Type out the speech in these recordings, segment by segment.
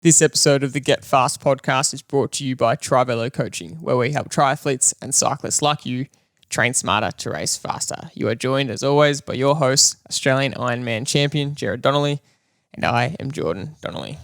This episode of the Get Fast podcast is brought to you by Trivelo Coaching, where we help triathletes and cyclists like you train smarter to race faster. You are joined, as always, by your host, Australian Ironman Champion Gerard Donnelly, and I am Jordan Donnelly.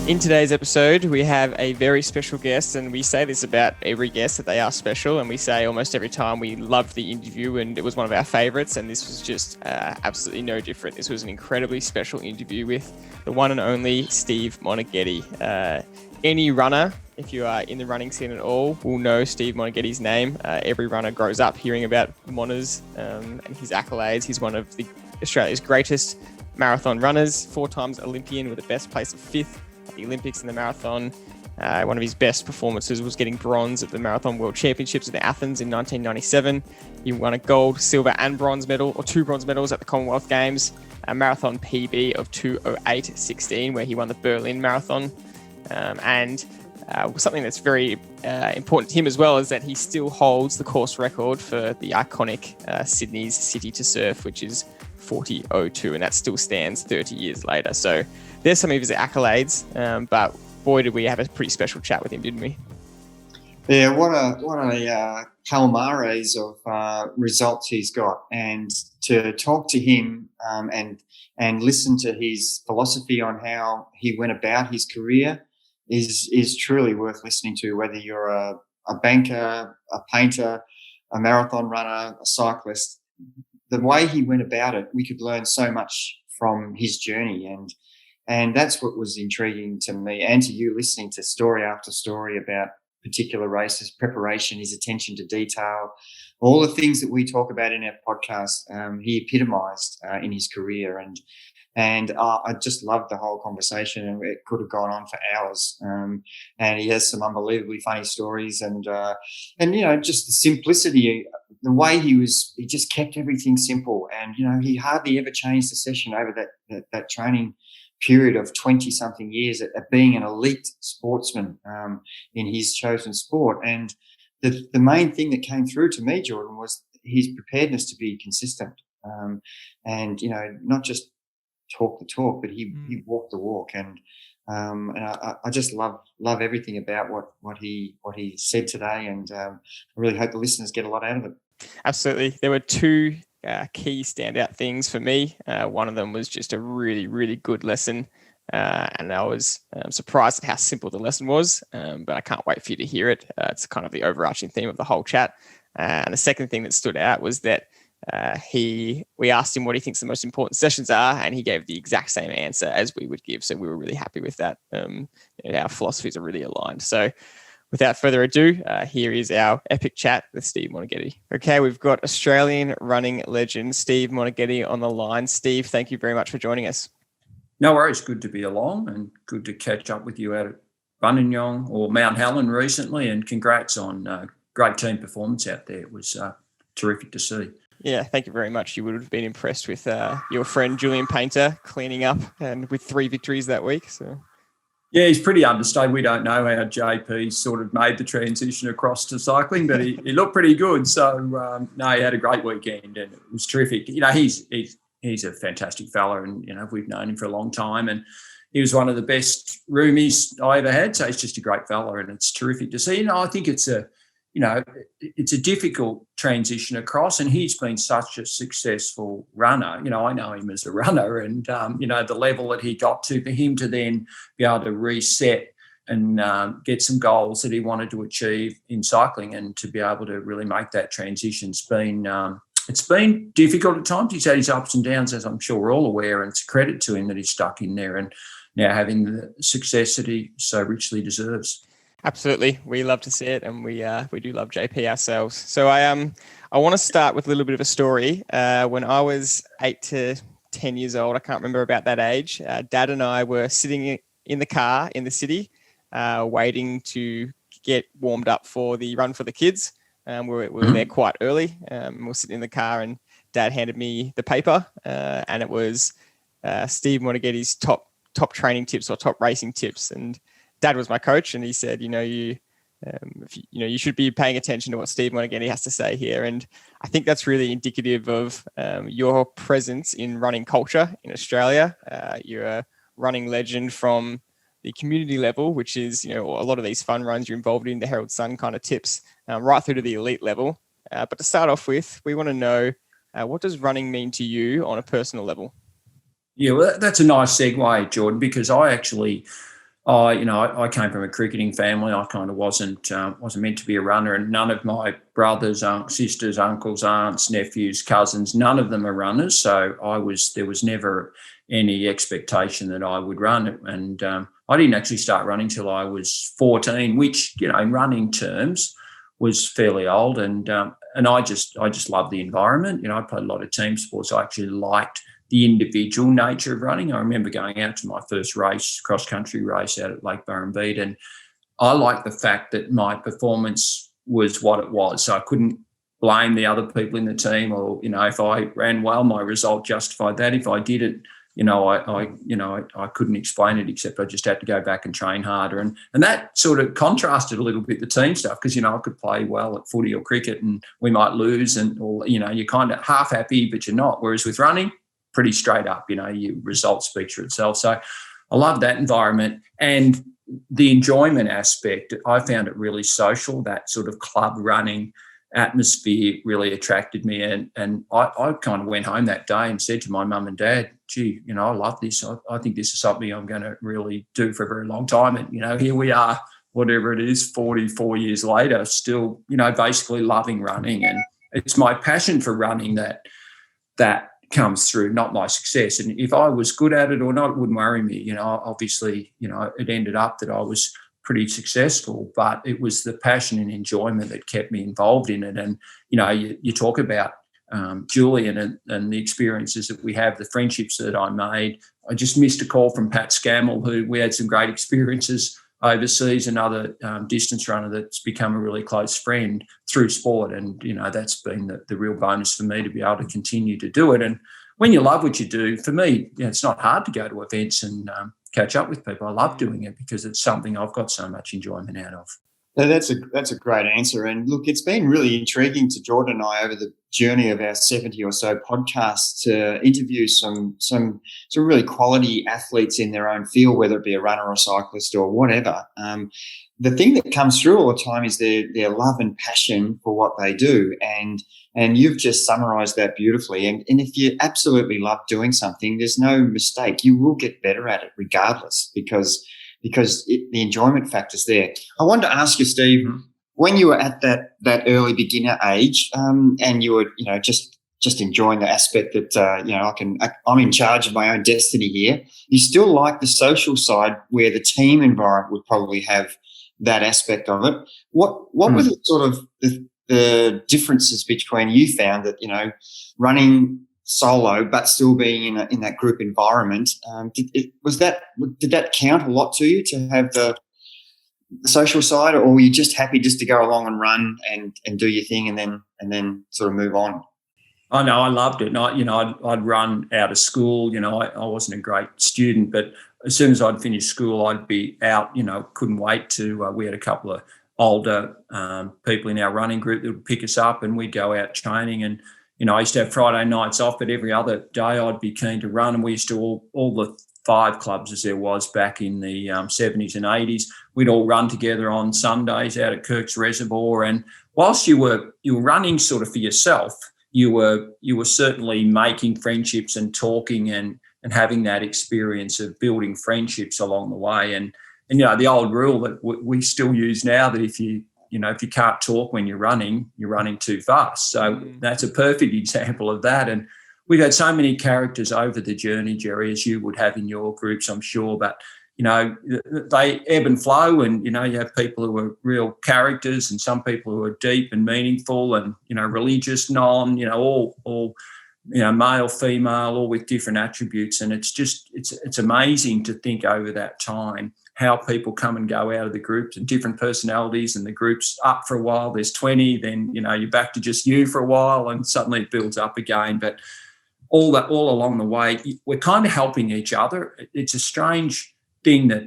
In today's episode, we have a very special guest, and we say this about every guest that they are special, and we say almost every time we loved the interview and it was one of our favorites, and this was just absolutely no different. This was an incredibly special interview with the one and only Steve Moneghetti. Any runner, if you are in the running scene at all, will know Steve Moneghetti's name. Every runner grows up hearing about Monas and his accolades. He's one of Australia's greatest marathon runners, 4 times Olympian with a best place of 5th at the Olympics in the marathon. One of his best performances was getting bronze at the Marathon World Championships in Athens in 1997. He won a gold, silver and bronze medal, or 2 bronze medals at the Commonwealth Games, a marathon PB of 2:08:16, where he won the Berlin Marathon. And something that's very important to him as well is that he still holds the course record for the iconic Sydney's City to Surf, which is 40:02, and that still stands 30 years later. So there's some of his accolades, but boy, did we have a pretty special chat with him, didn't we? Yeah, what a palmares of results he's got, and to talk to him and listen to his philosophy on how he went about his career is truly worth listening to, whether you're a banker, a painter, a marathon runner, a cyclist. The way he went about it, we could learn so much from his journey, and that's what was intriguing to me and to you, listening to story after story about particular races, preparation, his attention to detail, all the things that we talk about in our podcast. He epitomized in his career, and I just loved the whole conversation, and it could have gone on for hours. And he has some unbelievably funny stories, and you know, just the simplicity, the way he just kept everything simple, and you know, he hardly ever changed the session over that training period of 20-something years at being an elite sportsman in his chosen sport. And the main thing that came through to me, Jordan, was his preparedness to be consistent, and you know, not just talk the talk, but he walked the walk. And I just love everything about what he said today, and I really hope the listeners get a lot out of it. Absolutely. There were 2 key standout things for me. One of them was just a really, really good lesson. And I was surprised at how simple the lesson was, but I can't wait for you to hear it. It's kind of the overarching theme of the whole chat. And the second thing that stood out was that we asked him what he thinks the most important sessions are, and he gave the exact same answer as we would give. So we were really happy with that. Our philosophies are really aligned. So without further ado, here is our epic chat with Steve Moneghetti. Okay, we've got Australian running legend Steve Moneghetti on the line. Steve, thank you very much for joining us. No worries. Good to be along, and good to catch up with you out at Buninyong or Mount Helen recently, and congrats on great team performance out there. It was terrific to see. Yeah, thank you very much. You would have been impressed with your friend Julian Painter cleaning up and with 3 victories that week. So. Yeah, he's pretty understated. We don't know how JP sort of made the transition across to cycling, but he looked pretty good. So, no, he had a great weekend, and it was terrific. You know, he's a fantastic fella, and, you know, we've known him for a long time, and he was one of the best roomies I ever had. So he's just a great fella, and it's terrific to see. You know, I think it's a difficult transition across, and he's been such a successful runner. You know, I know him as a runner, and, you know, the level that he got to, for him to then be able to reset and get some goals that he wanted to achieve in cycling, and to be able to really make that transition's been it's been difficult at times. He's had his ups and downs, as I'm sure we're all aware, and it's a credit to him that he's stuck in there and now having the success that he so richly deserves. Absolutely. We love to see it, and we do love JP ourselves. So I want to start with a little bit of a story. When I was 8 to 10 years old, I can't remember about that age, Dad and I were sitting in the car in the city, waiting to get warmed up for the Run for the Kids. We were there quite early. We were sitting in the car, and Dad handed me the paper, and it was Steve Moneghetti's top training tips or top racing tips. And Dad was my coach, and he said, you know, you You should be paying attention to what Steve Moneghetti has to say here. And I think that's really indicative of your presence in running culture in Australia. You're a running legend from the community level, which is, a lot of these fun runs you're involved in, the Herald Sun kind of tips, right through to the elite level. But to start off with, we want to know, what does running mean to you on a personal level? Yeah, well, that's a nice segue, Jordan, because I came from a cricketing family. I kind of wasn't meant to be a runner, and none of my brothers, sisters, uncles, aunts, nephews, cousins, none of them are runners. So there was never any expectation that I would run. And I didn't actually start running till I was 14, which, in running terms was fairly old. And I just loved the environment. I played a lot of team sports. I actually liked the individual nature of running. I remember going out to my first race, cross-country race out at Lake Burrumbeet, and I liked the fact that my performance was what it was. So I couldn't blame the other people in the team, or, if I ran well, my result justified that. If I didn't, I couldn't explain it, except I just had to go back and train harder. And that sort of contrasted a little bit the team stuff, because, I could play well at footy or cricket and we might lose, and, or, you're kind of half happy, but you're not. Whereas with running, pretty straight up, your result speaks for itself. So I love that environment. And the enjoyment aspect, I found it really social. That sort of club running atmosphere really attracted me. And I kind of went home that day and said to my mum and dad, gee, I love this. I think this is something I'm going to really do for a very long time. And, here we are, whatever it is, 44 years later, still, basically loving running. And it's my passion for running that comes through, not my success. And if I was good at it or not, it wouldn't worry me. Obviously, it ended up that I was pretty successful, but it was the passion and enjoyment that kept me involved in it. And, you talk about Julian and the experiences that we have, the friendships that I made. I just missed a call from Pat Scammell, who we had some great experiences overseas, another distance runner that's become a really close friend through sport. And, that's been the real bonus for me, to be able to continue to do it. And when you love what you do, for me, it's not hard to go to events and catch up with people. I love doing it because it's something I've got so much enjoyment out of. No, that's a great answer. And look, it's been really intriguing to Jordan and I over the journey of our 70 or so podcasts to interview some really quality athletes in their own field, whether it be a runner or cyclist or whatever. The thing that comes through all the time is their love and passion for what they do. And you've just summarised that beautifully. And if you absolutely love doing something, there's no mistake. You will get better at it regardless, because the enjoyment factor's there. I wanted to ask you, Steve, when you were at that early beginner age, and you were, just enjoying the aspect that, I'm in charge of my own destiny here. You still like the social side, where the team environment would probably have that aspect of it. What were the sort of the differences between, you found that, running solo but still being in that group environment? Did that count a lot to you, to have the social side, or were you just happy just to go along and run and do your thing and then sort of move on? Oh no, I loved it. And I'd run out of school. I wasn't a great student, but as soon as I'd finished school, I'd be out. Couldn't wait to. We had a couple of older people in our running group that would pick us up, and we'd go out training. And I used to have Friday nights off, but every other day I'd be keen to run. And we used to all the 5 clubs, as there was back in the 70s and 80s, we'd all run together on Sundays out at Kirk's Reservoir. And whilst you were running sort of for yourself, you were certainly making friendships and talking and having that experience of building friendships along the way. And the old rule that we still use now, that if you can't talk when you're running too fast. So that's a perfect example of that. And we've had so many characters over the journey, Jerry, as you would have in your groups, I'm sure. But, they ebb and flow, and, you have people who are real characters and some people who are deep and meaningful and, religious, all male, female, all with different attributes. And it's amazing to think over that time how people come and go out of the groups and different personalities, and the group's up for a while, there's 20, then, you're back to just you for a while, and suddenly it builds up again. But all along the way, we're kind of helping each other. It's a strange thing that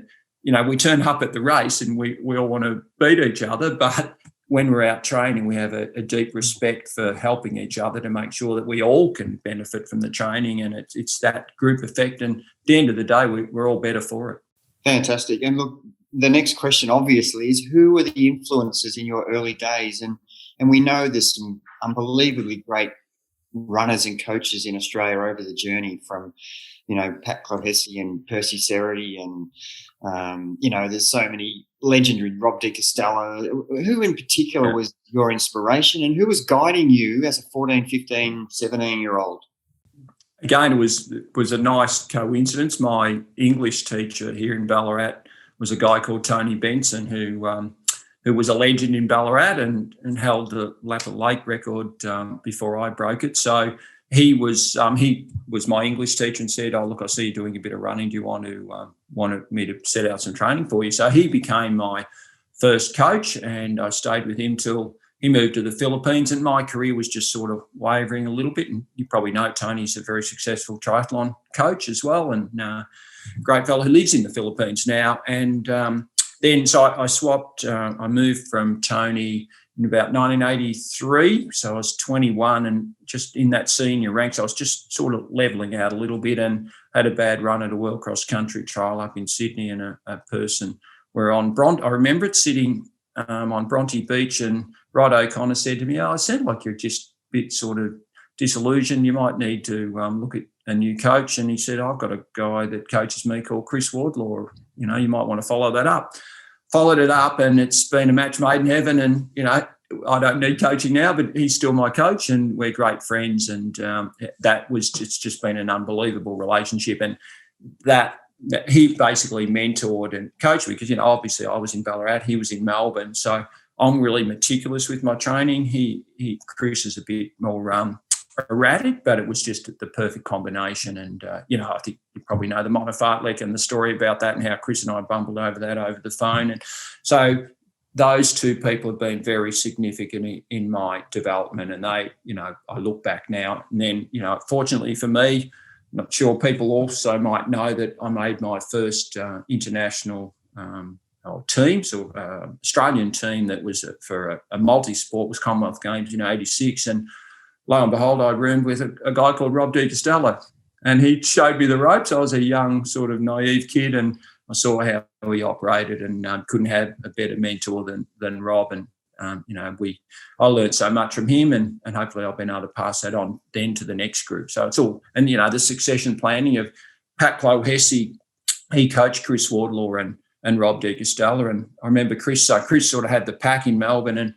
we turn up at the race and we all want to beat each other, but when we're out training, we have a deep respect for helping each other to make sure that we all can benefit from the training, and it's that group effect. And at the end of the day, we're all better for it. Fantastic. And look, the next question obviously is, who were the influences in your early days? And we know there's some unbelievably great runners and coaches in Australia over the journey, from Pat Clohessy and Percy Cerity, and there's so many legendary, Rob De Costello. Who in particular was your inspiration, and who was guiding you as a 14, 15, 17-year-old? Again, it was a nice coincidence. My English teacher here in Ballarat was a guy called Tony Benson, who was a legend in Ballarat and held the Lapper Lake record before I broke it. So he was my English teacher and said, "Oh, look, I see you doing a bit of running. Do you want me to set out some training for you?" So he became my first coach, and I stayed with him till he moved to the Philippines, and my career was just sort of wavering a little bit. And you probably know Tony's a very successful triathlon coach as well, and great fellow who lives in the Philippines now. And then so I swapped. I moved from Tony in about 1983. So I was 21, and just in that senior ranks, I was just sort of levelling out a little bit, and had a bad run at a world cross country trial up in Sydney, and a person were on I remember it sitting on Bronte Beach, and Rod O'Connor said to me, "Oh, I sound like you're just a bit sort of disillusioned. You might need to look at a new coach." And he said, "I've got a guy that coaches me called Chris Wardlaw. You might want to follow that up." Followed it up, and it's been a match made in heaven. And, I don't need coaching now, but he's still my coach, and we're great friends. And it's just been an unbelievable relationship. And that he basically mentored and coached me because, obviously I was in Ballarat, he was in Melbourne. So I'm really meticulous with my training. Chris is a bit more erratic, but it was just the perfect combination. And, I think you probably know the Mona Fartlek and the story about that, and how Chris and I bumbled over that over the phone. And so those two people have been very significant in my development. And they, I look back now, and then, fortunately for me, I'm not sure people also might know that I made my first international team, so Australian team that was for a multi-sport, was Commonwealth Games in 86. And lo and behold, I roomed with a guy called Rob De Costello, and he showed me the ropes. I was a young, sort of naive kid, and I saw how he operated, and couldn't have a better mentor than Rob. And I learned so much from him, and hopefully I've been able to pass that on then to the next group. So it's all, and the succession planning of Pat Clohessy, he coached Chris Wardlaw and Rob De Costello. And I remember Chris sort of had the pack in Melbourne, and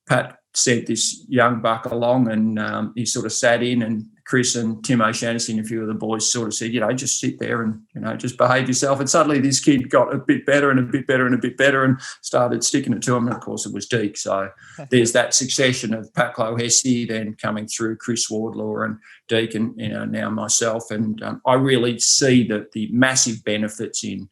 Pat sent this young buck along, and he sort of sat in, and Chris and Tim O'Shannessy and a few of the boys sort of said, just sit there and, just behave yourself. And suddenly this kid got a bit better and a bit better and a bit better, and started sticking it to him. And of course it was Deke. So there's that succession of Pat Clohessy, then coming through Chris Wardlaw and Deke, and, now myself. And I really see the massive benefits in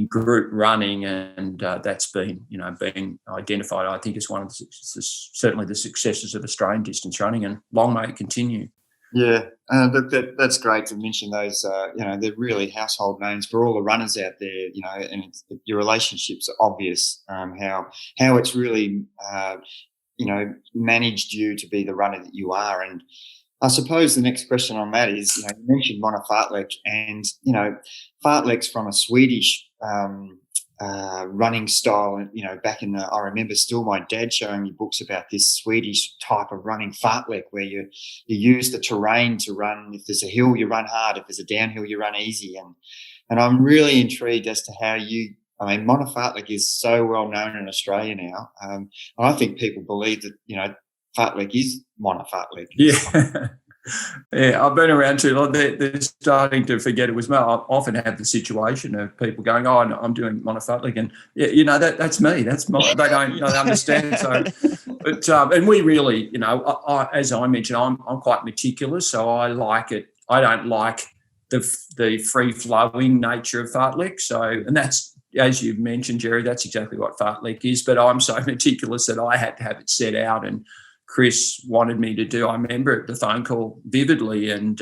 group running, and that's been, being identified, I think, as one of certainly the successes of Australian distance running, and long may it continue. Yeah, that's great to mention those. They're really household names for all the runners out there. And your relationships are obvious. How it's really managed you to be the runner that you are. And I suppose the next question on that is, you mentioned Mona Fartlek, and Fartlek's from a Swedish running style. And back in I remember still my dad showing me books about this Swedish type of running, Fartlek, where you use the terrain to run. If there's a hill, you run hard. If there's a downhill, you run easy. And I'm really intrigued as to how Mona Fartlek is so well known in Australia now. And I think people believe that Fartlek is Mona Fartlek. Yeah. Yeah, I've been around too long. They're starting to forget it was me. I often have the situation of people going, "Oh, no, I'm doing Mona Fartlek," and that's me. That's my. They don't understand. So, but and we really, I, as I mentioned, I'm quite meticulous, so I like it. I don't like the free flowing nature of Fartlek. So, and that's, as you've mentioned, Jerry, that's exactly what Fartlek is. But I'm so meticulous that I had to have it set out, and Chris wanted me to do. I remember the phone call vividly, and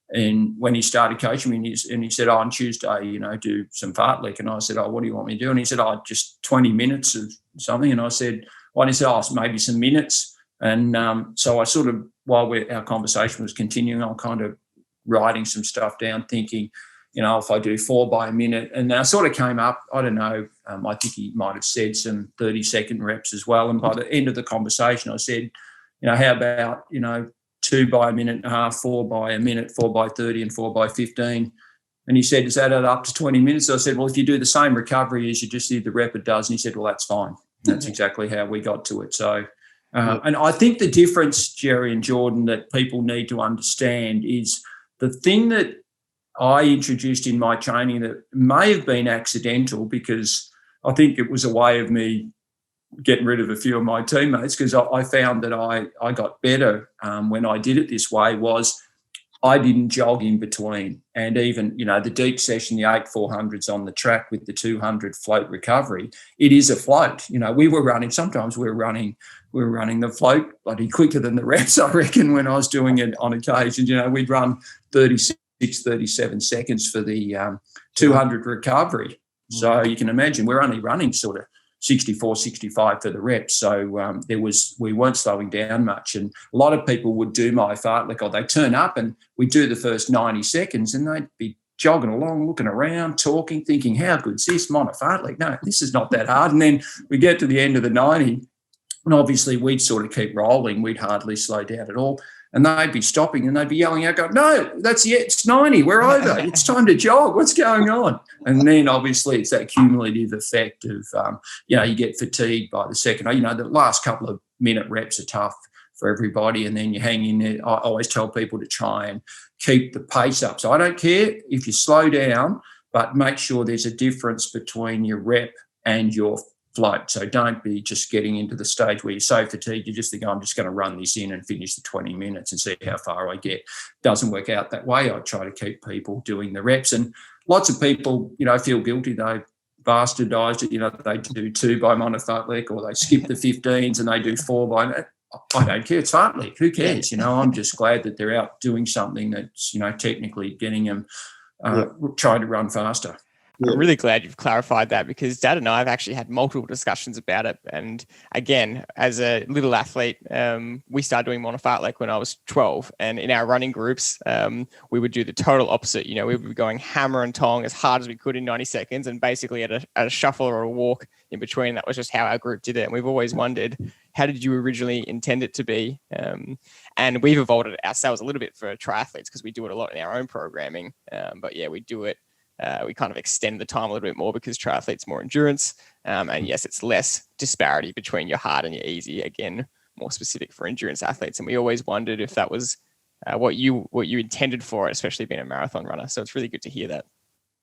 And when he started coaching me, and he said, on Tuesday, do some fartlek. And I said, what do you want me to do? And he said, just 20 minutes of something. And I said, and he said, maybe some minutes. And so I sort of, while our conversation was continuing, I'm kind of writing some stuff down, thinking, if I do 4 by a minute. And I sort of came up, I don't know, I think he might have said some 30-second reps as well. And by the end of the conversation, I said, how about, 2 by a minute and a half, 4 by a minute, 4 by 30 and 4 by 15. And he said, does that add up to 20 minutes? So I said, well, if you do the same recovery as you just did the rep, it does. And he said, well, that's fine. And that's exactly how we got to it. So, and I think the difference, Jerry and Jordan, that people need to understand is the thing that I introduced in my training that may have been accidental, because I think it was a way of me getting rid of a few of my teammates, because I found that I got better when I did it this way, was I didn't jog in between. And even, the deep session, the 8-400s on the track with the 200 float recovery, it is a float. We were running the float bloody quicker than the reps, I reckon, when I was doing it on occasion. We'd run 37 seconds for the 200 recovery. So you can imagine we're only running sort of 64, 65 for the reps. So we weren't slowing down much. And a lot of people would do my fartlek, or they turn up and we do the first 90 seconds and they'd be jogging along, looking around, talking, thinking, how good's this? I'm on a fartlek. No, this is not that hard. And then we get to the end of the 90 and obviously we'd sort of keep rolling. We'd hardly slow down at all. And they'd be stopping and they'd be yelling out, going, no, it's 90, we're over. It's time to jog. What's going on? And then obviously it's that cumulative effect of, you get fatigued by the second. The last couple of minute reps are tough for everybody, and then you hang in there. I always tell people to try and keep the pace up. So I don't care if you slow down, but make sure there's a difference between your rep and your float. So don't be just getting into the stage where you're so fatigued, you just think, I'm just going to run this in and finish the 20 minutes and see how far I get. Doesn't work out that way. I try to keep people doing the reps. And lots of people, feel guilty. They bastardised it. They do 2 by monofartlek, or they skip the 15s and they do 4 by. I don't care. It's fartlek. Who cares? I'm just glad that they're out doing something that's, technically getting them trying to run faster. I'm really glad you've clarified that, because Dad and I have actually had multiple discussions about it. And again, as a little athlete, we started doing monofartlek when I was 12. And in our running groups, we would do the total opposite. We would be going hammer and tong as hard as we could in 90 seconds, and basically at a shuffle or a walk in between. That was just how our group did it. And we've always wondered, how did you originally intend it to be? And we've evolved it ourselves a little bit for triathletes, because we do it a lot in our own programming. But yeah, we do it. We kind of extend the time a little bit more, because triathletes more endurance. And yes, it's less disparity between your hard and your easy. Again, more specific for endurance athletes. And we always wondered if that was what you intended for it, especially being a marathon runner. So it's really good to hear that.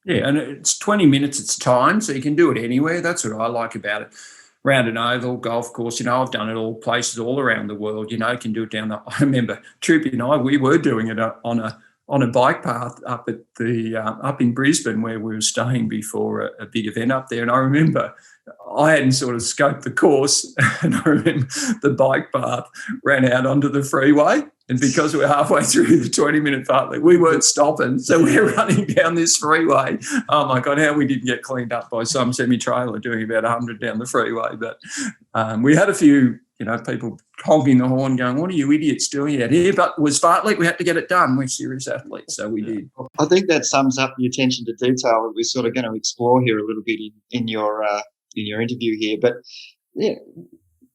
Yeah, and it's 20 minutes, it's time, so you can do it anywhere. That's what I like about it. Round an oval, golf course, I've done it all places all around the world, you can do it down the. I remember Troopy and I, we were doing it on a bike path up at up in Brisbane, where we were staying before a big event up there. And I remember I hadn't sort of scoped the course, and I remember the bike path ran out onto the freeway. And because we're halfway through the 20-minute fartlek, we weren't stopping. So we're running down this freeway. Oh, my God, how we didn't get cleaned up by some semi-trailer doing about 100 down the freeway. But we had a few, people honking the horn going, what are you idiots doing out here? But it was fartlek, we had to get it done. We're serious athletes, so we did. I think that sums up the attention to detail that we're sort of going to explore here a little bit in your interview here. But, yeah,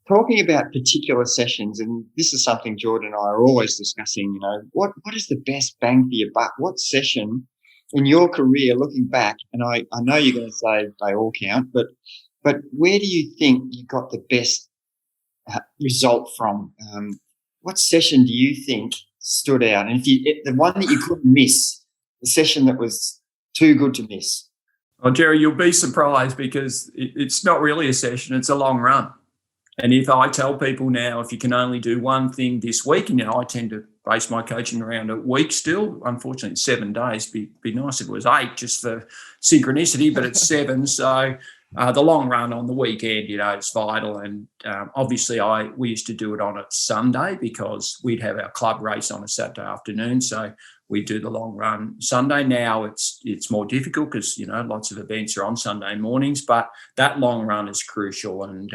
talking about particular sessions, and this is something Jordan and I are always discussing, what is the best bang for your buck? What session in your career, looking back, and I know you're going to say they all count, but where do you think you got the best result from? What session do you think stood out? And the one that you couldn't miss, the session that was too good to miss? Oh, Jerry, you'll be surprised, because it's not really a session, it's a long run. And if I tell people now, if you can only do one thing this week, and I tend to base my coaching around a week still. Unfortunately, it's 7 days. Be nice if it was 8 just for synchronicity, but it's 7. So the long run on the weekend, it's vital. And obviously we used to do it on a Sunday, because we'd have our club race on a Saturday afternoon. So we do the long run Sunday. Now it's more difficult because, lots of events are on Sunday mornings, but that long run is crucial. And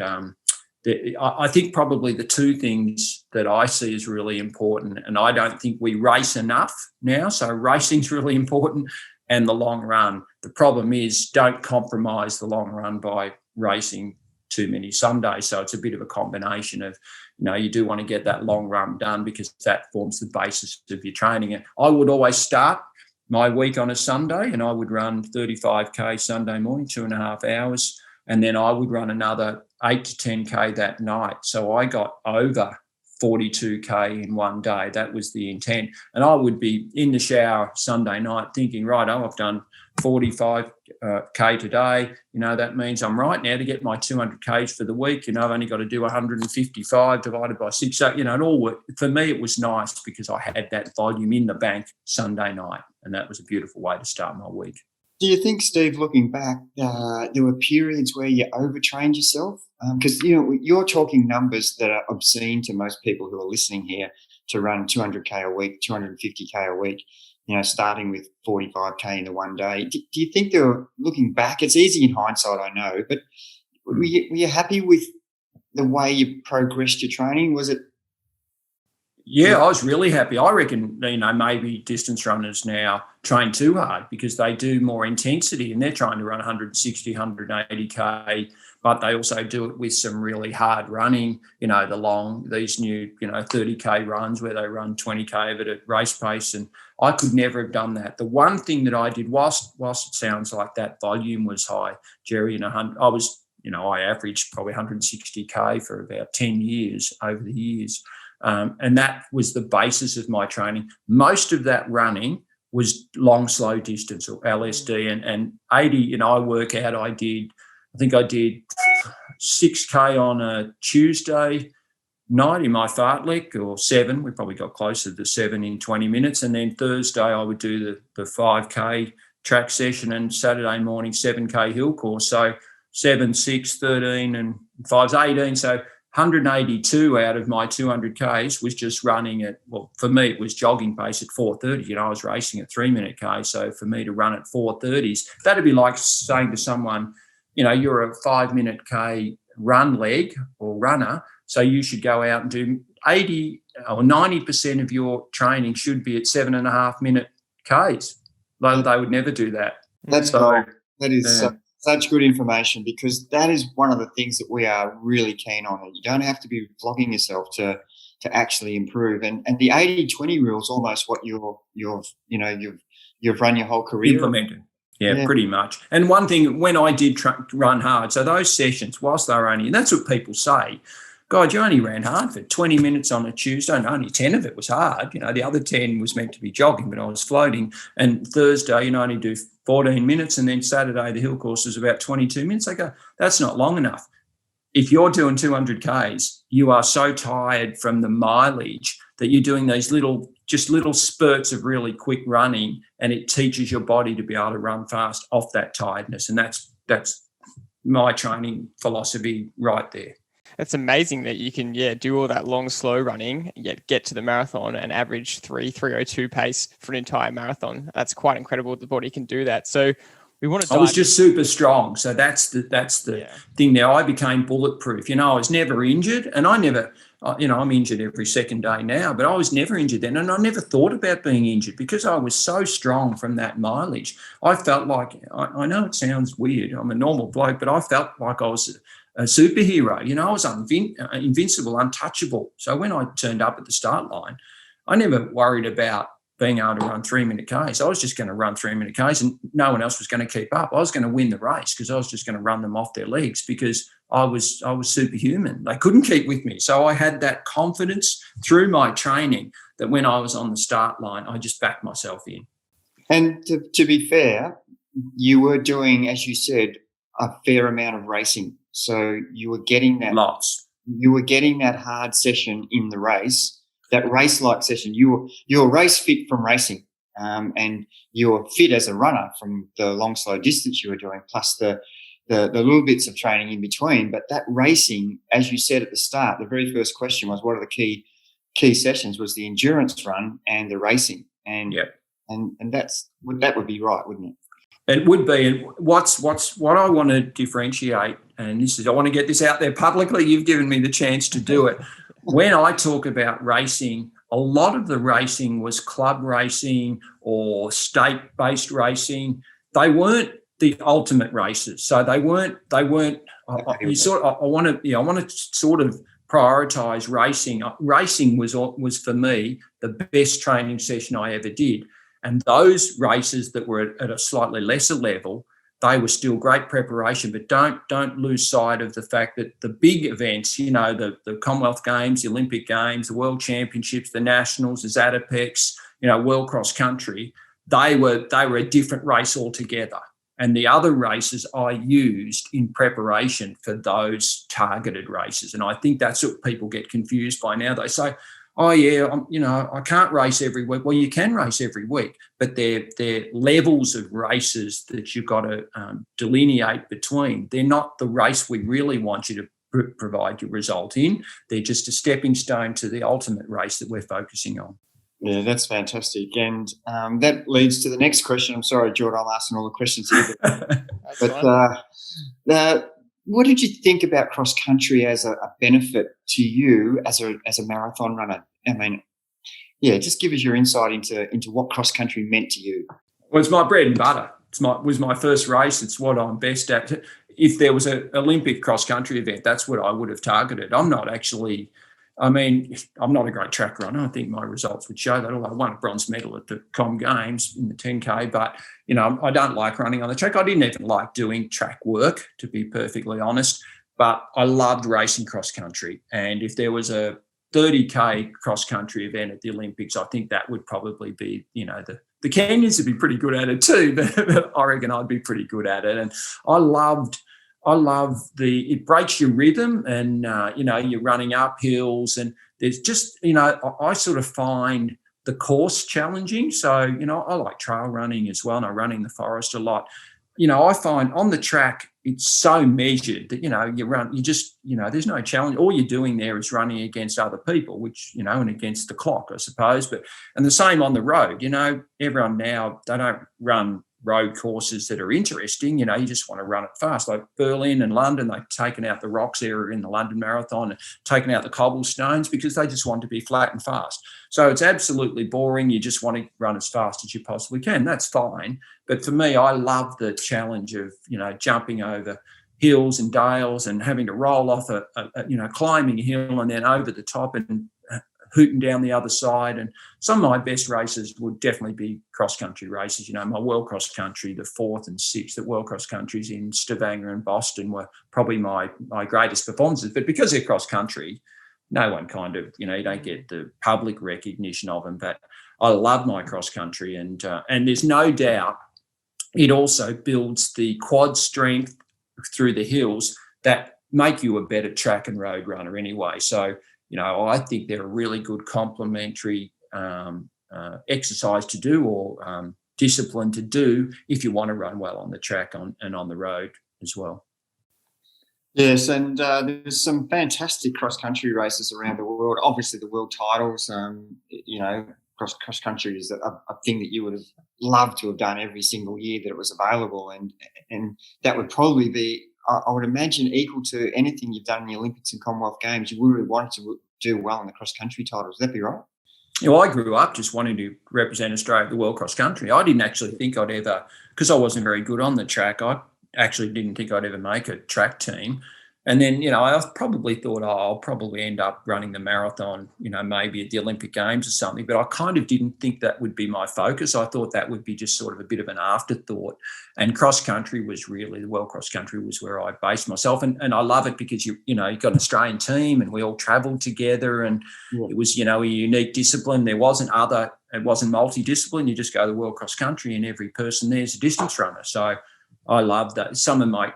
I think probably the two things that I see as really important, and I don't think we race enough now, so racing's really important, and the long run. The problem is, don't compromise the long run by racing too many Sundays. So it's a bit of a combination of, you do want to get that long run done because that forms the basis of your training. And I would always start my week on a Sunday, and I would run 35K Sunday morning, 2.5 hours, and then I would run another 8 to 10K that night. So I got over 42K in one day. That was the intent. And I would be in the shower Sunday night thinking, I've done 45K today. That means I'm right now to get my 200Ks for the week. I've only got to do 155 divided by 6. So, it all worked. For me, it was nice because I had that volume in the bank Sunday night. And that was a beautiful way to start my week. Do you think, Steve, looking back, there were periods where you overtrained yourself? Because, you're talking numbers that are obscene to most people who are listening here, to run 200K a week, 250K a week, starting with 45K in the one day. Do you think they were, looking back, it's easy in hindsight, I know, but were you happy with the way you progressed your training? Was it? Yeah, I was really happy. I reckon, maybe distance runners now train too hard because they do more intensity and they're trying to run 160, 180K, but they also do it with some really hard running, these new, 30K runs where they run 20K of it at race pace. And I could never have done that. The one thing that I did, whilst it sounds like that volume was high, Jerry, I averaged probably 160K for about 10 years over the years. And that was the basis of my training. Most of that running was long, slow distance or LSD and 80, I work out, I did 6K on a Tuesday night in my fartlek, or 7. We probably got closer to 7 in 20 minutes. And then Thursday I would do the 5K track session, and Saturday morning 7K hill course. So 7, 6, 13 and 5's 18. So 182 out of my 200Ks was just running at, well, for me, it was jogging pace at 4:30. I was racing at 3-minute K. So for me to run at 4:30s, that'd be like saying to someone, you're a 5-minute K run leg or runner, so you should go out and do 80 or 90% of your training should be at 7.5-minute Ks. They would never do that. That's great. That is such good information, because that is one of the things that we are really keen on. You don't have to be flogging yourself to actually improve. And the 80-20 rule is almost what you've run your whole career. Implemented. Yeah, pretty much. And one thing, when I did run hard, so those sessions, whilst they were only, and that's what people say, God, you only ran hard for 20 minutes on a Tuesday, and only 10 of it was hard. The other 10 was meant to be jogging, but I was floating. And Thursday, only do 14 minutes, and then Saturday, the hill course was about 22 minutes. I go, that's not long enough. If you're doing 200Ks, you are so tired from the mileage that you're doing these little spurts of really quick running, and it teaches your body to be able to run fast off that tiredness. And that's my training philosophy right there. It's amazing that you can, do all that long, slow running, yet get to the marathon and average 3:02 pace for an entire marathon. That's quite incredible. The body can do that. So we want to. I was just super strong. So that's the thing. Now I became bulletproof. I was never injured, and I never. I'm injured every second day now, but I was never injured then, and I never thought about being injured because I was so strong from that mileage. I felt like, I know it sounds weird, I'm a normal bloke, but I felt like I was a superhero. I was invincible, untouchable. So when I turned up at the start line, I never worried about being able to run 3-minute Ks. I was just going to run 3-minute Ks, and no one else was going to keep up. I was going to win the race because I was just going to run them off their legs because I was superhuman. They couldn't keep with me. So I had that confidence through my training that when I was on the start line, I just backed myself in. And to be fair, you were doing, as you said, a fair amount of racing. So you were getting that. Lots. You were getting that hard session in the race, that race-like session. You were race fit from racing, and you were fit as a runner from the long, slow distance you were doing, plus the little bits of training in between. But that racing, as you said at the start, the very first question was, what are the key sessions? Was the endurance run and the racing. And and that would be right, wouldn't it? It would be. And what I want to differentiate, and this is, I want to get this out there publicly. You've given me the chance to do it. When I talk about racing, a lot of the racing was club racing or state-based racing. They weren't the ultimate races, so they weren't. I want to sort of prioritize racing. Racing was for me the best training session I ever did. And those races that were at a slightly lesser level, they were still great preparation. But don't lose sight of the fact that the big events, the Commonwealth Games, the Olympic Games, the World Championships, the Nationals, the Zadapex, World Cross Country, they were a different race altogether. And the other races I used in preparation for those targeted races. And I think that's what people get confused by now. They say, oh, yeah, I can't race every week. Well, you can race every week, but they're levels of races that you've got to delineate between. They're not the race we really want you to provide your result in. They're just a stepping stone to the ultimate race that we're focusing on. Yeah, that's fantastic. And that leads to the next question. I'm sorry, Jordy, I'm asking all the questions here. But what did you think about cross country as a benefit to you as a marathon runner? I mean, yeah, just give us your insight into what cross country meant to you. Well, it's my bread and butter. It was my first race. It's what I'm best at. If there was an Olympic cross country event, that's what I would have targeted. I'm not a great track runner. I think my results would show that, although I won a bronze medal at the Com Games in the 10K. But, I don't like running on the track. I didn't even like doing track work, to be perfectly honest. But I loved racing cross country. And if there was a 30K cross country event at the Olympics, I think that would probably be, the Kenyans would be pretty good at it too, but I reckon I'd be pretty good at it. And I love it breaks your rhythm, and you're running up hills, and there's just, I sort of find the course challenging. So, I like trail running as well, and I run in the forest a lot. I find on the track, it's so measured that, there's no challenge. All you're doing there is running against other people, which, and against the clock, I suppose. And the same on the road, everyone now, they don't run road courses that are interesting. You just want to run it fast. Like Berlin and London, they've taken out the rocks area in the London Marathon and taken out the cobblestones because they just want to be flat and fast. So it's absolutely boring. You just want to run as fast as you possibly can. That's fine. But for me, I love the challenge of, jumping over hills and dales and having to roll off climbing a hill and then over the top and hooting down the other side. And some of my best races would definitely be cross-country races. My World Cross Country, the 4th and 6th at World Cross Countries in Stavanger and Boston were probably my greatest performances. But because they're cross-country, no one kind of, you don't get the public recognition of them. But I love my cross-country, and there's no doubt it also builds the quad strength through the hills that make you a better track and road runner anyway. So, I think they're a really good complementary exercise to do, or discipline to do, if you want to run well on the track and on the road as well. Yes, and there's some fantastic cross-country races around the world. Obviously, the world titles, cross-country is a thing that you would have loved to have done every single year that it was available. And that would probably be, I would imagine, equal to anything you've done in the Olympics and Commonwealth Games. You would have wanted to do well in the cross-country titles. Would that be right? I grew up just wanting to represent Australia at the World Cross Country. I didn't actually think I'd ever, because I wasn't very good on the track, I actually didn't think I'd ever make a track team. And then, I probably thought, I'll probably end up running the marathon, maybe at the Olympic Games or something. But I kind of didn't think that would be my focus. I thought that would be just sort of a bit of an afterthought. And cross-country was really, the World Cross Country was where I based myself. And I love it because, you've got an Australian team and we all travelled together, and it was, a unique discipline. It wasn't multidiscipline. You just go to the World Cross Country and every person there's a distance runner. So I love that. Some of my,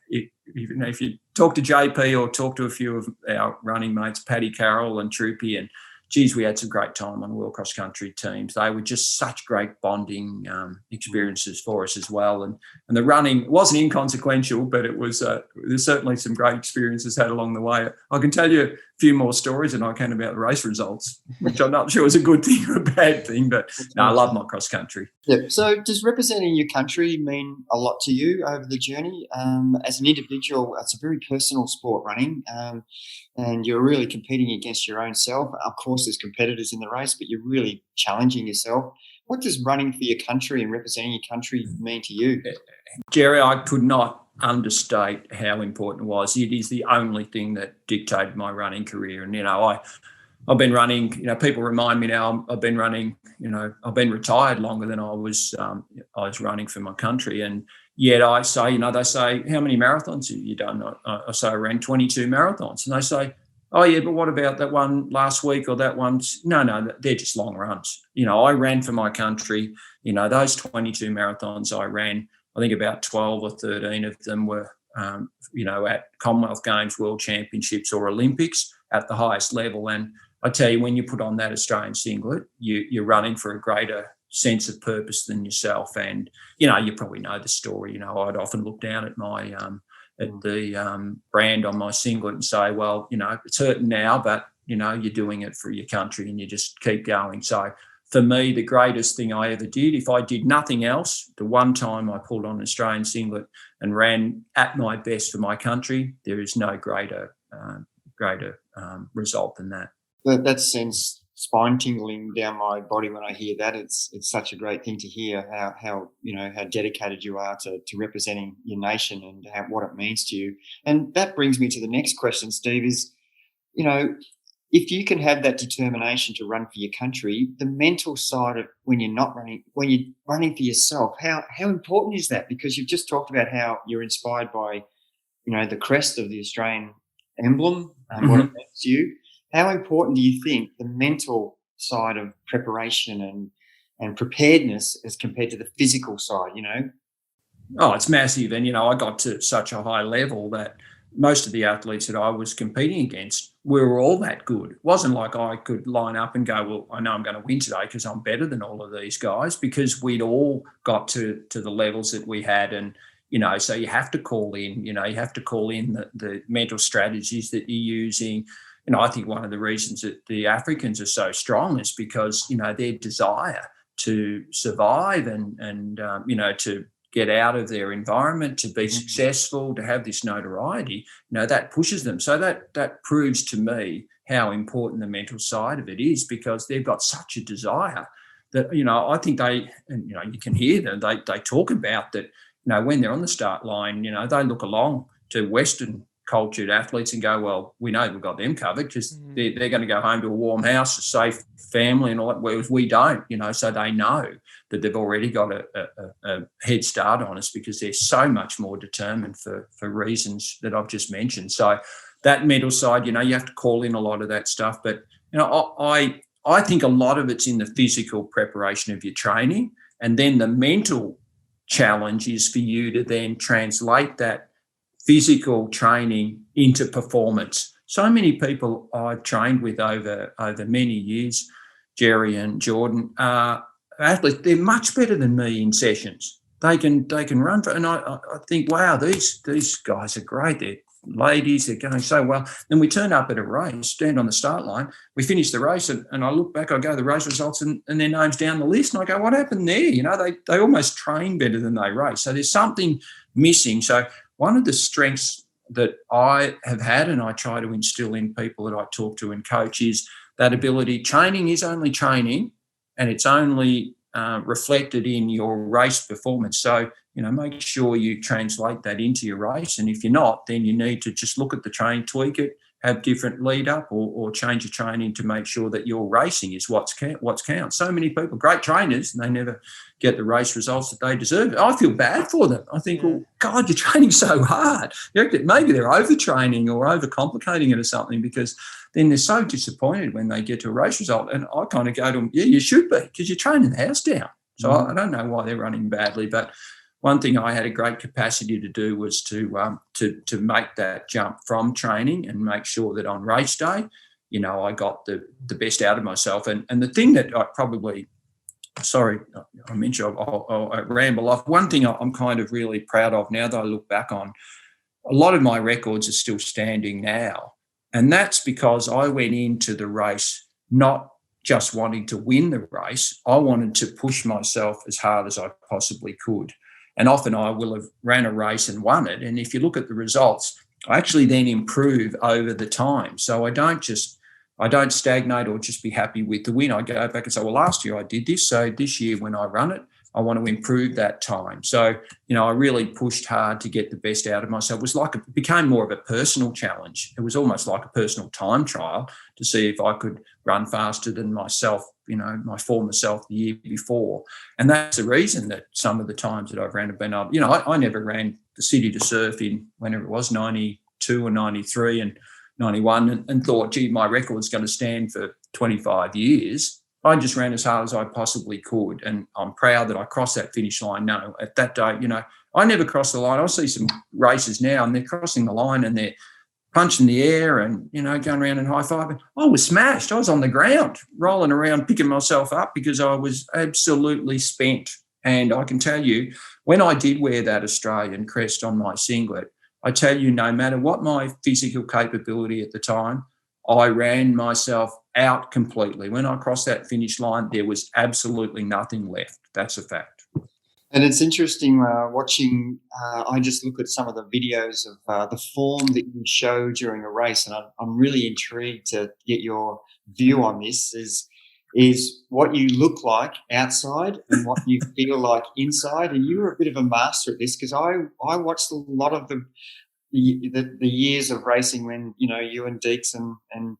if you talk to JP or talk to a few of our running mates, Paddy Carroll and Troopy and geez, we had some great time on World Cross Country teams. They were just such great bonding experiences for us as well. And the running wasn't inconsequential, but it was there's certainly some great experiences had along the way. I can tell you a few more stories than I can about the race results, which I'm not sure is a good thing or a bad thing, but no, I love my cross country. Yeah. So does representing your country mean a lot to you over the journey? As an individual, it's a very personal sport, running, and you're really competing against your own self. Of course, there's competitors in the race, but you're really challenging yourself. What does running for your country and representing your country mean to you? Jerry, I could not understate how important it was. It is the only thing that dictated my running career. And, I've been running, people remind me now I've been running, I've been retired longer than I was running for my country. And yet I say, they say, how many marathons have you done? I say I ran 22 marathons. And they say, oh, yeah, but what about that one last week or that one? No, they're just long runs. I ran for my country. Those 22 marathons I ran, I think about 12 or 13 of them were, at Commonwealth Games, World Championships or Olympics at the highest level. And I tell you, when you put on that Australian singlet, you're running for a greater sense of purpose than yourself. And, you probably know the story. I'd often look down at my at the brand on my singlet and say, well, it's hurting now, but, you're doing it for your country and you just keep going. So for me, the greatest thing I ever did, if I did nothing else, the one time I pulled on an Australian singlet and ran at my best for my country, there is no greater result than that. That sends spine tingling down my body when I hear that. It's such a great thing to hear how dedicated you are to representing your nation and what it means to you. And that brings me to the next question, Steve, is, if you can have that determination to run for your country, the mental side of when you're not running, when you're running for yourself, how important is that? Because you've just talked about how you're inspired by, the crest of the Australian emblem and what it means to you. How important do you think the mental side of preparation and preparedness as compared to the physical side, Oh, it's massive. And, I got to such a high level that most of the athletes that I was competing against were all that good. It wasn't like I could line up and go, well, I know I'm going to win today because I'm better than all of these guys, because we'd all got to the levels that we had. And, so you have to call in, you have to call in the mental strategies that you're using. I think one of the reasons that the Africans are so strong is because, their desire to survive and to get out of their environment, to be successful, to have this notoriety, that pushes them. So that proves to me how important the mental side of it is, because they've got such a desire that, I think they, and, you can hear them, they talk about that, when they're on the start line, they look along to Western cultured athletes and go, well, we know we've got them covered because they're going to go home to a warm house, a safe family and all that, whereas we don't, so they know that they've already got a head start on us because they're so much more determined for reasons that I've just mentioned. So that mental side, you have to call in a lot of that stuff. But, I think a lot of it's in the physical preparation of your training, and then the mental challenge is for you to then translate that physical training into performance. So many people I've trained with over many years, Jerry and Jordan, athletes, they're much better than me in sessions. They can run for, and I think, wow, these guys are great. They're ladies, they're going so well. Then we turn up at a race, stand on the start line, we finish the race, and I look back, I go the race results and their name's down the list, and I go, what happened there? They almost train better than they race. So there's something missing. So one of the strengths that I have had, and I try to instill in people that I talk to and coach, is that ability. Training is only training, and it's only reflected in your race performance. So, make sure you translate that into your race. And if you're not, then you need to just look at the training, tweak it, have different lead up or change your training to make sure that your racing is what's counts. So many people, great trainers, and they never get the race results that they deserve. I feel bad for them. I think, well, God, you're training so hard. Maybe they're overtraining or overcomplicating it or something, because then they're so disappointed when they get to a race result. And I kind of go to them, yeah, you should be, because you're training the house down. So I don't know why they're running badly, but one thing I had a great capacity to do was to make that jump from training and make sure that on race day, I got the best out of myself. And the thing that I probably, sorry, I mentioned I'll ramble off. One thing I'm kind of really proud of now that I look back on, a lot of my records are still standing now. And that's because I went into the race not just wanting to win the race. I wanted to push myself as hard as I possibly could. And often I will have ran a race and won it. And if you look at the results, I actually then improve over the time. So I don't stagnate or just be happy with the win. I go back and say, well, last year I did this. So this year when I run it, I want to improve that time. So, I really pushed hard to get the best out of myself. It became more of a personal challenge. It was almost like a personal time trial to see if I could run faster than myself, my former self the year before. And that's the reason that some of the times that I've ran have been up. I never ran the City to Surf in whenever it was, 92 or 93 and 91 and thought, gee, my record's going to stand for 25 years. I just ran as hard as I possibly could. And I'm proud that I crossed that finish line. No, at that day, I never crossed the line. I see some races now and they're crossing the line and they're punching the air and, going around and high-fiving. I was smashed. I was on the ground, rolling around, picking myself up because I was absolutely spent. And I can tell you, when I did wear that Australian crest on my singlet, I tell you, no matter what my physical capability at the time, I ran myself out completely. When I crossed that finish line, there was absolutely nothing left. That's a fact. And it's interesting watching. I just look at some of the videos of the form that you show during a race, and I'm really intrigued to get your view on this. Is what you look like outside and what you feel like inside. And you were a bit of a master at this because I watched a lot of the years of racing when you and Deeks and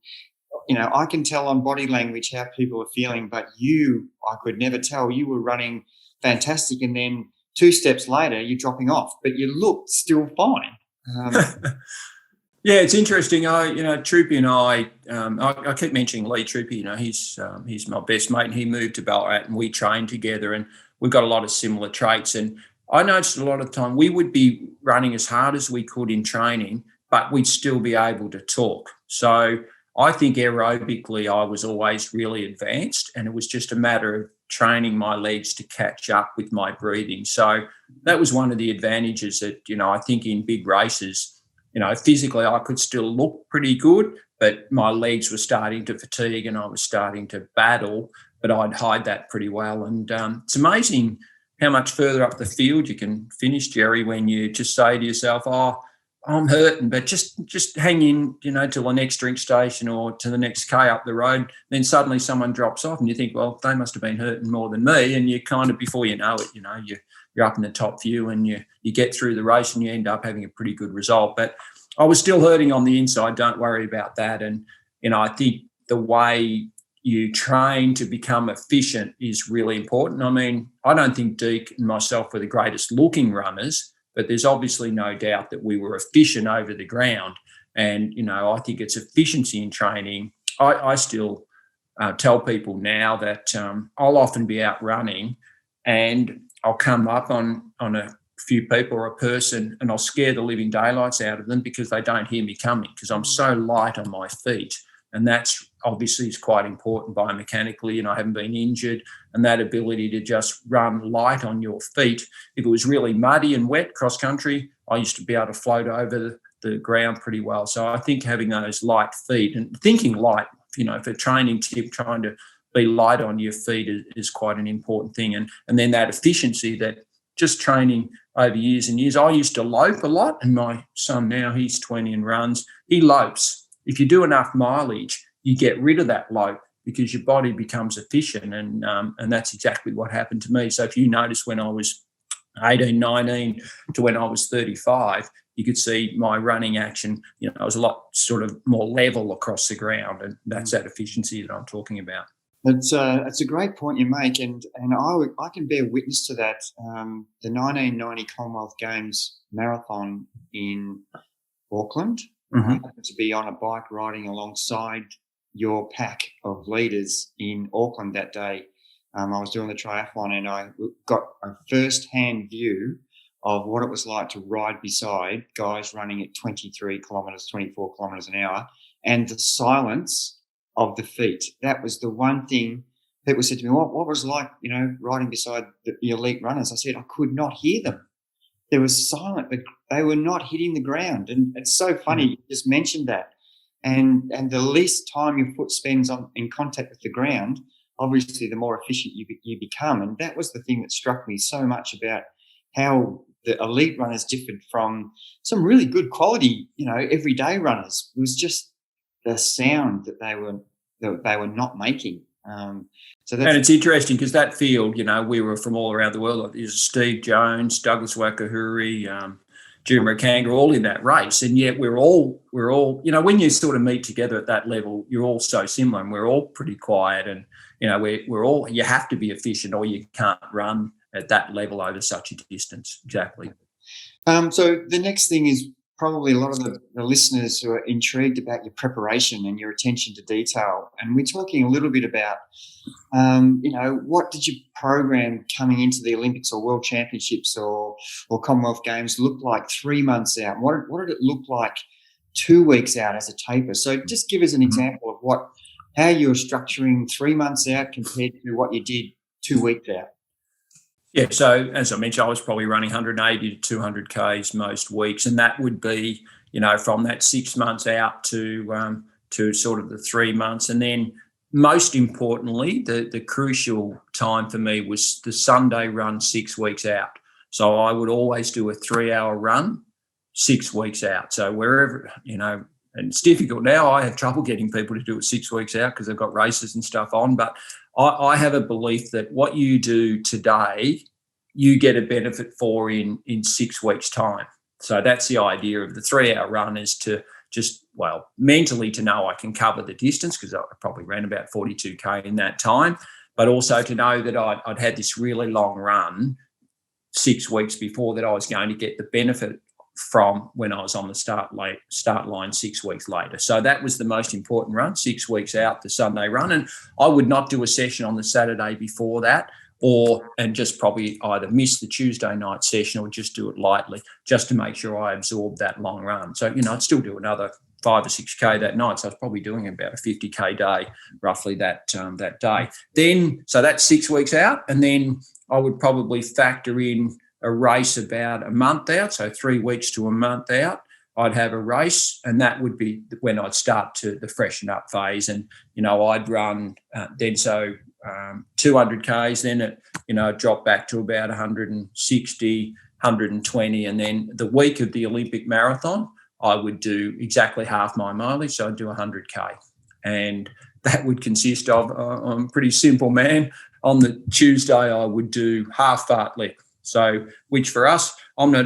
I can tell on body language how people are feeling, but I could never tell. You were running fantastic, and then 2 steps later you're dropping off, but you looked still fine. Yeah, it's interesting. Troopy and I keep mentioning Lee Troopy. He's my best mate, and he moved to Ballarat, and we trained together, and we've got a lot of similar traits. And I noticed a lot of the time we would be running as hard as we could in training, but we'd still be able to talk. So I think aerobically I was always really advanced, and it was just a matter of training my legs to catch up with my breathing. So that was one of the advantages that, I think in big races, physically I could still look pretty good, but my legs were starting to fatigue and I was starting to battle, but I'd hide that pretty well. And it's amazing how much further up the field you can finish, Jerry, when you just say to yourself, oh, I'm hurting, but just hang in, till the next drink station or to the next K up the road. Then suddenly someone drops off and you think, well, they must have been hurting more than me. And you kind of, before you know it, you're up in the top few and you get through the race and you end up having a pretty good result. But I was still hurting on the inside. Don't worry about that. And, I think the way you train to become efficient is really important. I mean, I don't think Deke and myself were the greatest looking runners, but there's obviously no doubt that we were efficient over the ground. And, I think it's efficiency in training. I still tell people now that I'll often be out running and I'll come up on a few people or a person and I'll scare the living daylights out of them because they don't hear me coming because I'm so light on my feet. And that's obviously is quite important biomechanically, and I haven't been injured. And that ability to just run light on your feet. If it was really muddy and wet cross country, I used to be able to float over the ground pretty well. So I think having those light feet and thinking light, for training tip, trying to be light on your feet is quite an important thing. And then that efficiency that just training over years and years. I used to lope a lot, and my son now, he's 20 and runs. He lopes. If you do enough mileage, you get rid of that lope because your body becomes efficient, and that's exactly what happened to me. So if you notice when I was 18, 19 to when I was 35, you could see my running action, I was a lot sort of more level across the ground, and that's that efficiency that I'm talking about. It's a great point you make, and I can bear witness to that. The 1990 Commonwealth Games marathon in Auckland, I happened to be on a bike riding alongside your pack of leaders in Auckland that day. I was doing the triathlon, and I got a first-hand view of what it was like to ride beside guys running at 23 kilometres, 24 kilometres an hour, and the silence of the feat. That was the one thing people said to me, what was like, riding beside the elite runners? I said, I could not hear them. There was silent. They were not hitting the ground. And it's so funny, you just mentioned that. And the least time your foot spends in contact with the ground, obviously the more efficient you become. And that was the thing that struck me so much about how the elite runners differed from some really good quality, everyday runners. It was just the sound that they were not making. And it's interesting because that field, we were from all around the world. Like there's Steve Jones, Douglas Wakahuri, Jim Rakanga, all in that race, and yet we're all, when you sort of meet together at that level, you're all so similar, and we're all pretty quiet, and we're all, you have to be efficient, or you can't run at that level over such a distance. Exactly. So the next thing is probably a lot of the listeners who are intrigued about your preparation and your attention to detail. And we're talking a little bit about, what did your program coming into the Olympics or World Championships or Commonwealth Games look like 3 months out? What did it look like 2 weeks out as a taper? So just give us an example of how you're structuring 3 months out compared to what you did 2 weeks out. Yeah, so as I mentioned, I was probably running 180 to 200 Ks most weeks, and that would be, from that 6 months out to sort of the 3 months. And then most importantly, the crucial time for me was the Sunday run 6 weeks out. So I would always do a 3-hour run 6 weeks out. So wherever, and it's difficult now. I have trouble getting people to do it 6 weeks out because they've got races and stuff on. But I have a belief that what you do today, you get a benefit for in 6 weeks' time. So that's the idea of the 3-hour run, is to just, mentally to know I can cover the distance, because I probably ran about 42K in that time, but also to know that I'd had this really long run 6 weeks before that I was going to get the benefit from when I was on the start line 6 weeks later. So that was the most important run, 6 weeks out, the Sunday run. And I would not do a session on the Saturday before that, and just probably either miss the Tuesday night session or just do it lightly, just to make sure I absorb that long run. So, I'd still do another 5 or 6K that night. So I was probably doing about a 50K day roughly that day. Then, so that's 6 weeks out. And then I would probably factor in a race about a month out, so 3 weeks to a month out. I'd have a race, and that would be when I'd start to the freshen up phase. And, I'd run 200 Ks, then it, drop back to about 160, 120. And then the week of the Olympic marathon, I would do exactly half my mileage. So I'd do 100K. And that would consist of, I'm a pretty simple man. On the Tuesday, I would do half fartlek. So, which for us, I'm a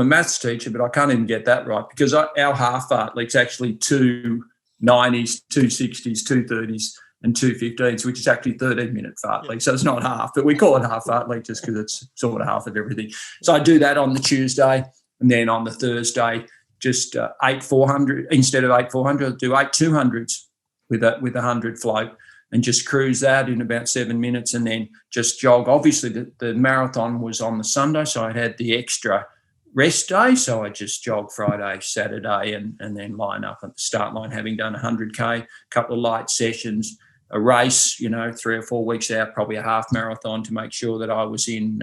maths teacher, but I can't even get that right, because our half fartlek's actually 2 90s, 260s, 230s and 215s, which is actually 13-minute fartlek. So it's not half, but we call it half fartlek just because it's sort of half of everything. So I do that on the Tuesday, and then on the Thursday, just 8 400 instead of 8 400, I'll do 8 200s with a 100 float, and just cruise that in about 7 minutes, and then just jog. Obviously, the marathon was on the Sunday, so I had the extra rest day. So I just jog Friday, Saturday, and then line up at the start line, having done 100K, a couple of light sessions, a race, 3 or 4 weeks out, probably a half marathon to make sure that I was in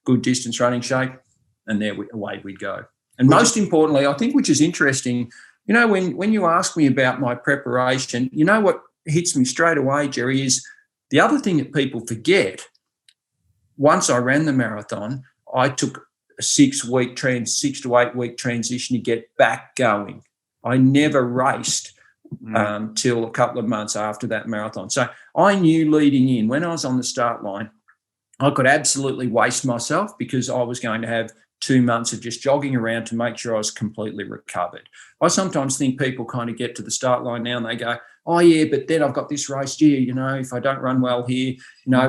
good distance running shape, and away we'd go. And most importantly, I think, which is interesting, when you ask me about my preparation, what hits me straight away, Jerry, is the other thing that people forget. Once I ran the marathon, I took a 6 to 8 week transition to get back going. I never raced till a couple of months after that marathon. So I knew leading in, when I was on the start line, I could absolutely waste myself, because I was going to have 2 months of just jogging around to make sure I was completely recovered. I sometimes think people kind of get to the start line now and they go, oh yeah, but then I've got this race here, if I don't run well here.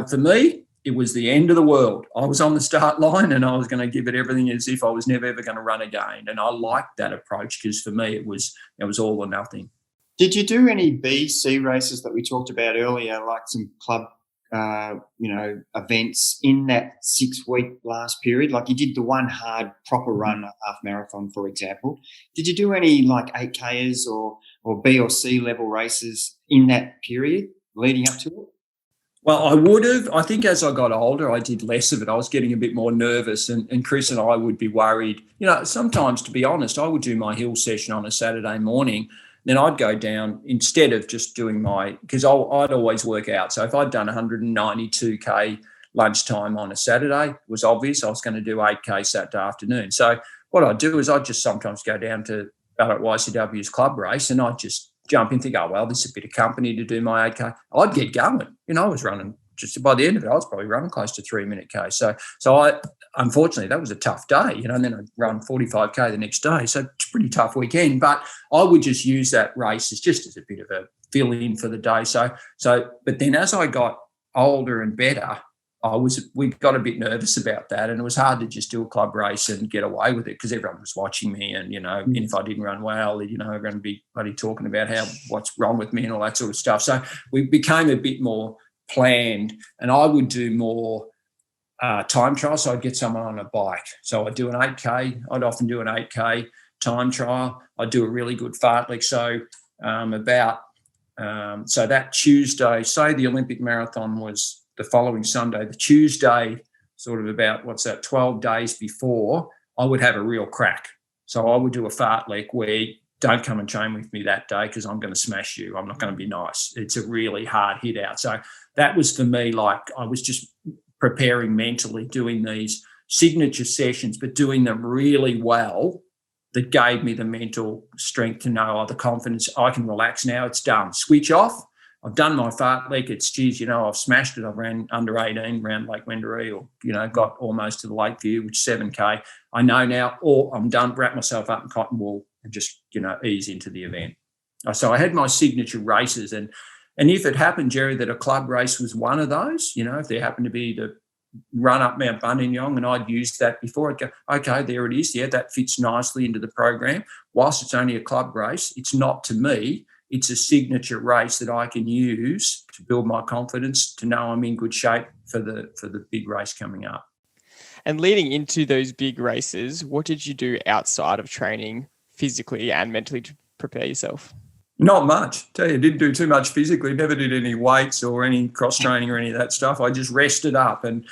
For me, it was the end of the world. I was on the start line and I was going to give it everything as if I was never ever going to run again. And I liked that approach, because for me it was all or nothing. Did you do any B, C races that we talked about earlier, like some club events in that 6-week last period? Like you did the one hard proper run, a half marathon, for example. Did you do any like 8Ks or B or C level races in that period leading up to it? Well, I would have. I think as I got older, I did less of it. I was getting a bit more nervous, and Chris and I would be worried. Sometimes, to be honest, I would do my hill session on a Saturday morning. Then I'd go down instead of just doing because I'd always work out. So if I'd done 192K lunchtime on a Saturday, it was obvious I was going to do 8K Saturday afternoon. So what I'd do is I'd just sometimes go down to Ballarat YCW's club race and I'd just jump in and think, oh, well, this is a bit of company to do my 8K. I'd get going. I was running, just by the end of it, I was probably running close to 3-minute K. So I, unfortunately, that was a tough day, and then I'd run 45K the next day. So it's a pretty tough weekend, but I would just use that race as a bit of a fill in for the day. But then as I got older and better, we got a bit nervous about that, and it was hard to just do a club race and get away with it because everyone was watching me, and and if I didn't run well, they're going to be bloody talking about what's wrong with me and all that sort of stuff. So we became a bit more planned, and I would do more time trial. So I'd get someone on a bike. So I'd do an 8K. I'd often do an 8K time trial. I'd do a really good fartlek. So so that Tuesday, say the Olympic marathon was the following Sunday, the Tuesday, sort of about 12 days before, I would have a real crack. So I would do a fartlek where don't come and train with me that day because I'm going to smash you. I'm not going to be nice. It's a really hard hit out. So that was for me, like I was just preparing mentally, doing these signature sessions, but doing them really well. That gave me the mental strength to know, the confidence, I can relax now, it's done. Switch off. I've done my fartlek. It's, I've smashed it. I've ran under 18 around Lake Wendouree or, got almost to the Lakeview, which is 7K. I know now, or I'm done, wrap myself up in cotton wool and just, ease into the event. So I had my signature races. And if it happened, Jerry, that a club race was one of those, if there happened to be the run up Mount Buninyong and I'd used that before, I'd go, okay, there it is. Yeah, that fits nicely into the program. Whilst it's only a club race, it's not to me. It's a signature race that I can use to build my confidence, to know I'm in good shape for the big race coming up. And leading into those big races, what did you do outside of training physically and mentally to prepare yourself? Not much. I didn't do too much physically. Never did any weights or any cross training or any of that stuff. I just rested up. And,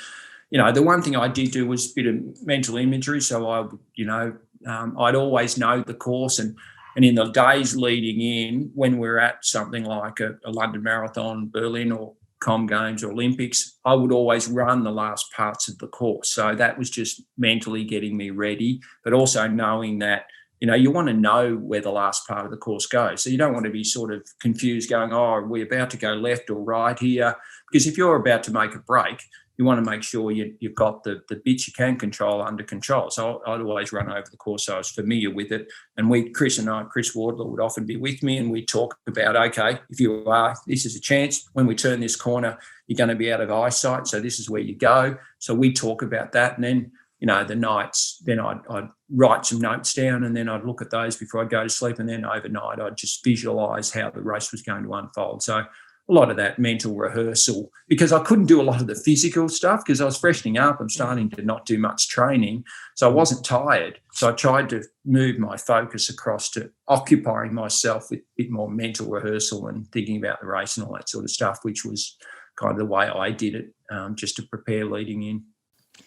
the one thing I did do was a bit of mental imagery. So I'd always know the course and in the days leading in, when we're at something like a London Marathon, Berlin or Com Games or Olympics, I would always run the last parts of the course. So that was just mentally getting me ready, but also knowing that, you want to know where the last part of the course goes. So you don't want to be sort of confused going, oh, are we about to go left or right here? Because if you're about to make a break, you want to make sure you've got the bits you can control under control. So I'd always run over the course, so I was familiar with it. And Chris Wardler would often be with me, and we'd talk about, okay, this is a chance. When we turn this corner, you're going to be out of eyesight, so this is where you go. So we talk about that, and then, the nights, then I'd write some notes down, and then I'd look at those before I'd go to sleep, and then overnight I'd just visualise how the race was going to unfold. So a lot of that mental rehearsal, because I couldn't do a lot of the physical stuff because I was freshening up. I'm starting to not do much training. So I wasn't tired. So I tried to move my focus across to occupying myself with a bit more mental rehearsal and thinking about the race and all that sort of stuff, which was kind of the way I did it, just to prepare leading in.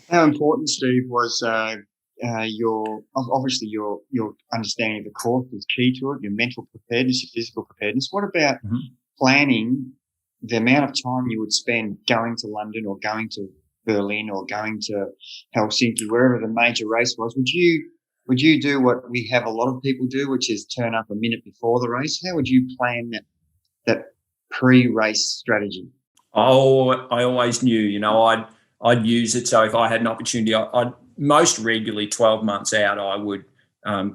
How important, Steve, was your understanding of the course is key to it, your mental preparedness, your physical preparedness. What about planning the amount of time you would spend going to London or going to Berlin or going to Helsinki, wherever the major race was? Would you do what we have a lot of people do, which is turn up a minute before the race? How would you plan that pre-race strategy? Oh, I always knew, I'd use it. So if I had an opportunity, I'd most regularly 12 months out, I would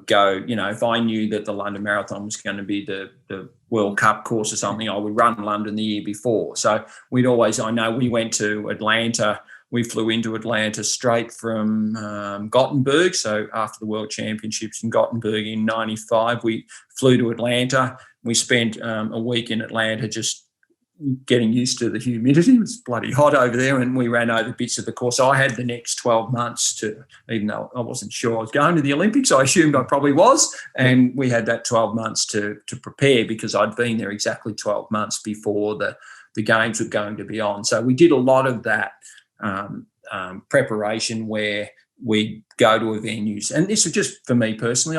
go, if I knew that the London Marathon was going to be the World Cup course or something, I would run London the year before. So I know we went to Atlanta. We flew into Atlanta straight from Gothenburg. So after the World Championships in Gothenburg in 95, we flew to Atlanta. We spent a week in Atlanta just getting used to the humidity. It was bloody hot over there, and we ran over bits of the course. I had the next 12 months to, even though I wasn't sure I was going to the Olympics, I assumed I probably was, and we had that 12 months to prepare, because I'd been there exactly 12 months before the games were going to be on. So we did a lot of that preparation where we go to a venues. And this was just for me personally.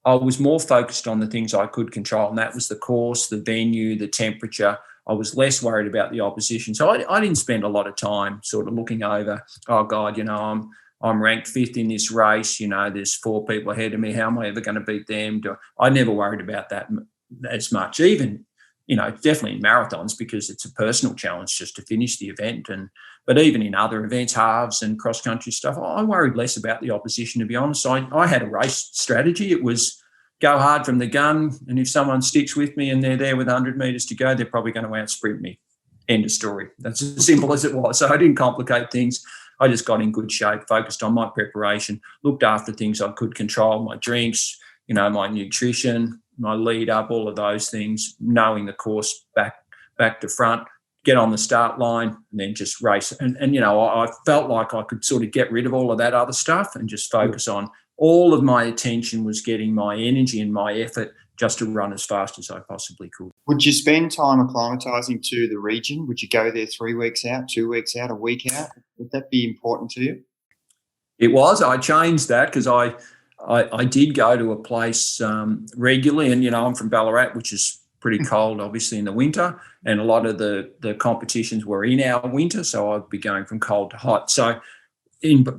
I was more focused on the things I could control, and that was the course, the venue, the temperature. I was less worried about the opposition. So I didn't spend a lot of time sort of looking over, oh God, I'm ranked 5th in this race. There's 4 people ahead of me. How am I ever going to beat them? I never worried about that as much. Even, definitely in marathons, because it's a personal challenge just to finish the event. But even in other events, halves and cross-country stuff, I worried less about the opposition, to be honest. I had a race strategy. It was go hard from the gun, and if someone sticks with me and they're there with 100 metres to go, they're probably going to out-sprint me. End of story. That's as simple as it was. So I didn't complicate things. I just got in good shape, focused on my preparation, looked after things I could control, my drinks, my nutrition, my lead up, all of those things, knowing the course back to front, get on the start line, and then just race. And I felt like I could sort of get rid of all of that other stuff and just focus on, all of my attention was getting my energy and my effort just to run as fast as I possibly could. Would you spend time acclimatising to the region? Would you go there 3 weeks out, 2 weeks out, a week out? Would that be important to you? It was. I changed that because I did go to a place regularly, and I'm from Ballarat, which is pretty cold, obviously, in the winter, and a lot of the competitions were in our winter, so I'd be going from cold to hot. So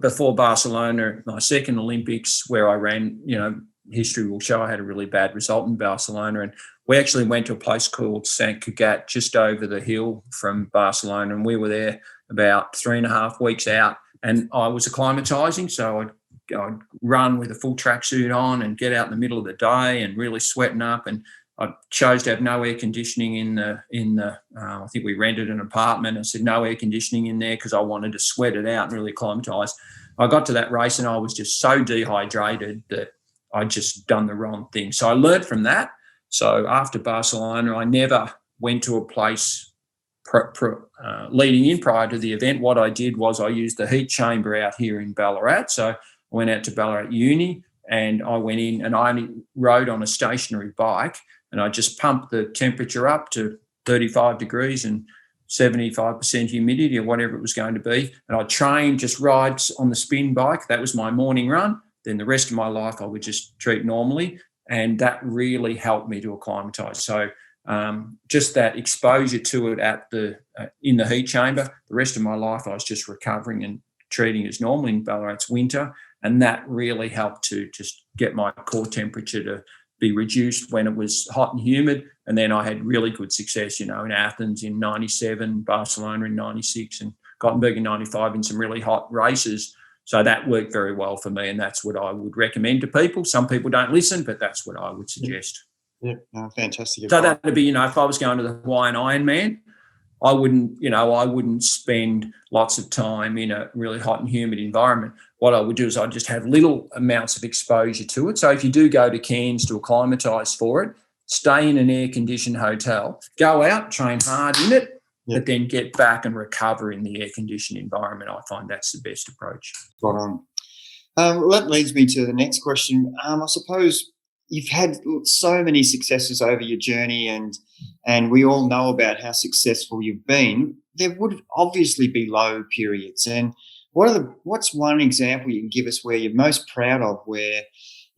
before Barcelona, my second Olympics, where I ran, history will show I had a really bad result in Barcelona, and we actually went to a place called Sant Cugat, just over the hill from Barcelona, and we were there about 3.5 weeks out, and I was acclimatising, so I'd run with a full tracksuit on and get out in the middle of the day and really sweating up. And I chose to have no air conditioning in the I think we rented an apartment. I said no air conditioning in there because I wanted to sweat it out and really acclimatise. I got to that race and I was just so dehydrated that I'd just done the wrong thing. So I learned from that. So after Barcelona, I never went to a place leading in prior to the event. What I did was I used the heat chamber out here in Ballarat. So I went out to Ballarat Uni and I went in and I only rode on a stationary bike, and I just pumped the temperature up to 35 degrees and 75% humidity or whatever it was going to be. And I trained just rides on the spin bike. That was my morning run. Then the rest of my life I would just treat normally. And that really helped me to acclimatise. So just that exposure to it in the heat chamber, the rest of my life I was just recovering and treating as normal in Ballarat's winter. And that really helped to just get my core temperature to be reduced when it was hot and humid. And then I had really good success, in Athens in 97, Barcelona in 96, and Gothenburg in 95 in some really hot races. So that worked very well for me, and that's what I would recommend to people. Some people don't listen, but that's what I would suggest. Yeah, no, fantastic. So that would be, if I was going to the Hawaiian Ironman, I wouldn't spend lots of time in a really hot and humid environment. What I would do is I'd just have little amounts of exposure to it. So if you do go to Cairns to acclimatise for it, stay in an air-conditioned hotel, go out, train hard in it, but then get back and recover in the air-conditioned environment. I find that's the best approach. Spot on. Well, that leads me to the next question. I suppose you've had so many successes over your journey, and we all know about how successful you've been. There would obviously be low periods. And what's one example you can give us where you're most proud of, where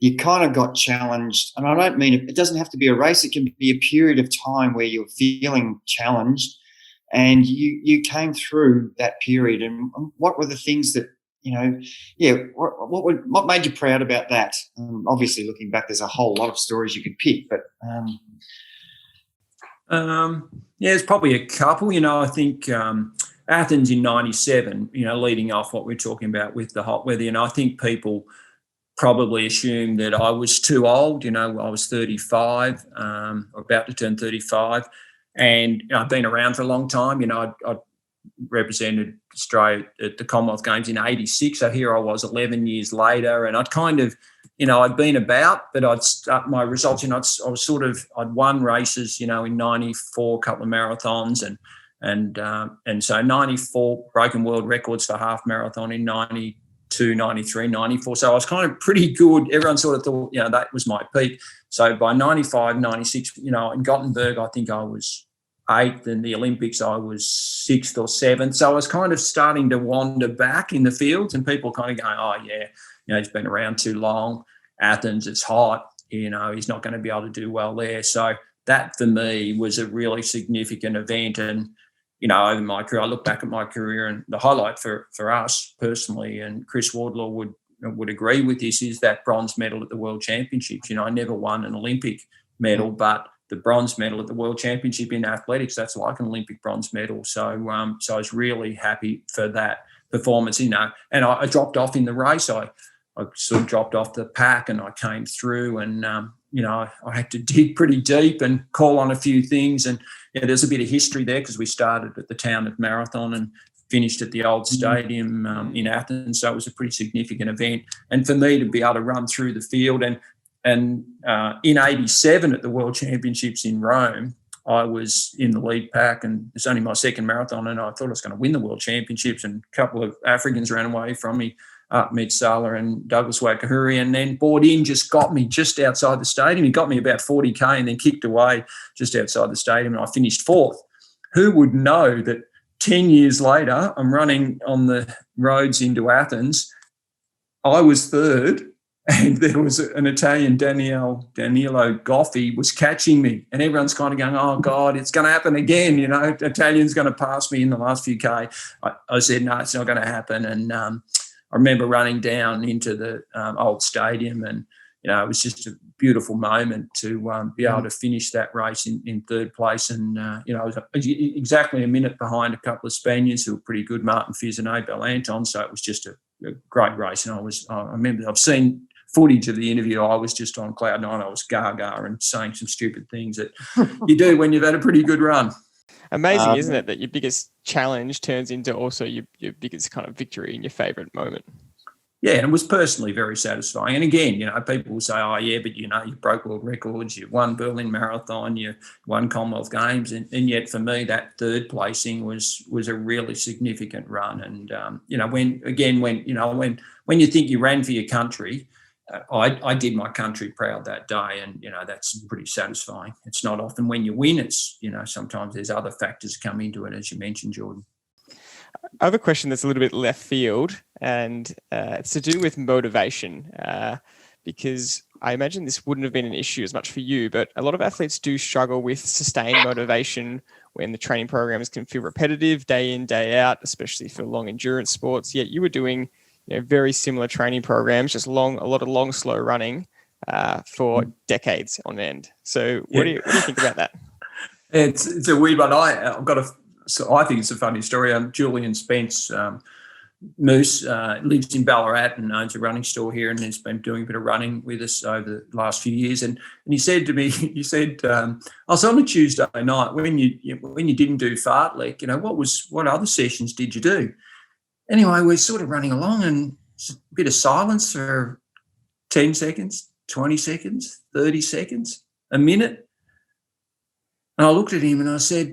you kind of got challenged? And I don't mean it doesn't have to be a race. It can be a period of time where you're feeling challenged and you came through that period. And what were the things that, what made you proud about that? Obviously, looking back, there's a whole lot of stories you could pick, but there's probably a couple. I think Athens in 97, leading off what we're talking about with the hot weather, I think people probably assumed that I was too old. I was 35, or about to turn 35, and I've been around for a long time. I represented Australia at the Commonwealth Games in 86. So here I was 11 years later, and I'd kind of I'd been about, but I'd start my results. I'd won races, in '94, a couple of marathons, and so 94 broken world records for half marathon in 92, 93, 94. So I was kind of pretty good. Everyone sort of thought, that was my peak. So by 95, 96, in Gothenburg, I think I was 8th. In the Olympics, I was 6th or 7th. So I was kind of starting to wander back in the fields, and people kind of going, oh, yeah, he's been around too long. Athens, it's hot. He's not going to be able to do well there. So that for me was a really significant event. And, over my career, I look back at my career, and the highlight for us personally, and Chris Wardlaw would agree with this, is that bronze medal at the World Championships. I never won an Olympic medal, but the bronze medal at the World Championship in athletics, that's like an Olympic bronze medal. So I was really happy for that performance, and I dropped off in the race. I sort of dropped off the pack, and I came through, and I had to dig pretty deep and call on a few things. And there's a bit of history there, because we started at the town of Marathon and finished at the old stadium in Athens. So it was a pretty significant event. And for me to be able to run through the field, and in '87 at the World Championships in Rome, I was in the lead pack, and it's only my second marathon, and I thought I was going to win the World Championships, and a couple of Africans ran away from me, Ahmed Salah and Douglas Wakahuri, and then Bourdin just got me just outside the stadium. He got me about 40K and then kicked away just outside the stadium, and I finished 4th. Who would know that 10 years later, I'm running on the roads into Athens, I was 3rd, and there was an Italian, Danilo Goffi, was catching me, and everyone's kind of going, oh, God, it's going to happen again. Italian's going to pass me in the last few K. I said, no, it's not going to happen. And I remember running down into the old stadium, and, it was just a beautiful moment to be able to finish that race in 3rd place. And, I was exactly a minute behind a couple of Spaniards who were pretty good, Martin Fizz and Abel Anton. So it was just a great race. And I remember I've seen footage of the interview. I was just on cloud nine. I was gaga and saying some stupid things that you do when you've had a pretty good run. Amazing, isn't it, that your biggest challenge turns into also your biggest kind of victory and your favourite moment? Yeah, and it was personally very satisfying. And again, people will say, oh, yeah, but, you broke world records, you won Berlin Marathon, you won Commonwealth Games. And yet for me, that 3rd placing was a really significant run. And, when you think you ran for your country, I did my country proud that day, and, that's pretty satisfying. It's not often when you win, it's, sometimes there's other factors come into it, as you mentioned, Jordan. I have a question that's a little bit left field, and it's to do with motivation, because I imagine this wouldn't have been an issue as much for you, but a lot of athletes do struggle with sustained motivation when the training programs can feel repetitive day in, day out, especially for long endurance sports. Yet you were doing very similar training programs, just a lot of long, slow running for decades on end. So what do you think about that? It's a weird one. I think it's a funny story. Julian Spence, Moose, lives in Ballarat and owns a running store here, and has been doing a bit of running with us over the last few years. And he said to me, I was on a Tuesday night when you didn't do fartlek, what other sessions did you do? Anyway, we're sort of running along, and a bit of silence for 10 seconds, 20 seconds, 30 seconds, a minute. And I looked at him and I said,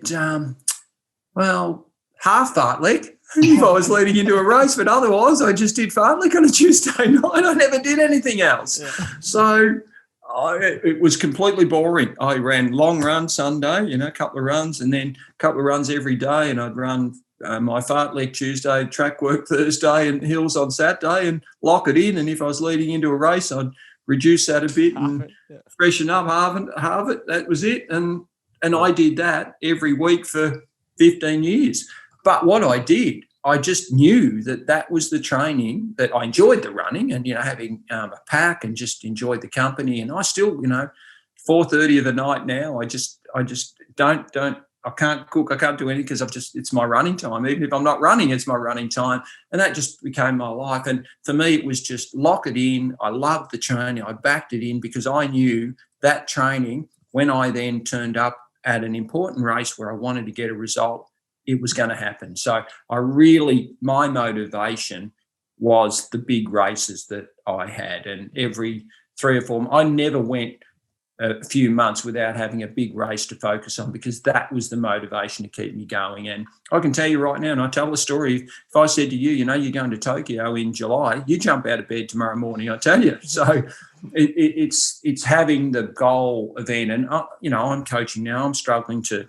well, half fartlek if I was leading into a race, but otherwise I just did fartlek on a Tuesday night. I never did anything else. Yeah. So it was completely boring. I ran long run Sunday, a couple of runs, and then a couple of runs every day, and I'd run my fartlek Tuesday, track work Thursday, and hills on Saturday, and lock it in. And if I was leading into a race, I'd reduce that a bit and freshen up, halve it. That was it. And I did that every week for 15 years. But what I did, I just knew that was the training, that I enjoyed the running and, having a pack, and just enjoyed the company. And I still, 4:30 of the night now, I just don't, I can't cook, I can't do anything, because it's my running time. Even if I'm not running, it's my running time. And that just became my life. And for me, it was just lock it in. I loved the training. I backed it in, because I knew that training, when I then turned up at an important race where I wanted to get a result, it was going to happen. So my motivation was the big races that I had. And every 3 or 4, I never went a few months without having a big race to focus on, because that was the motivation to keep me going. And I can tell you right now, and I tell the story, if I said to you, you're going to Tokyo in July, you jump out of bed tomorrow morning, I tell you. So it's having the goal event. And, I'm coaching now. I'm struggling to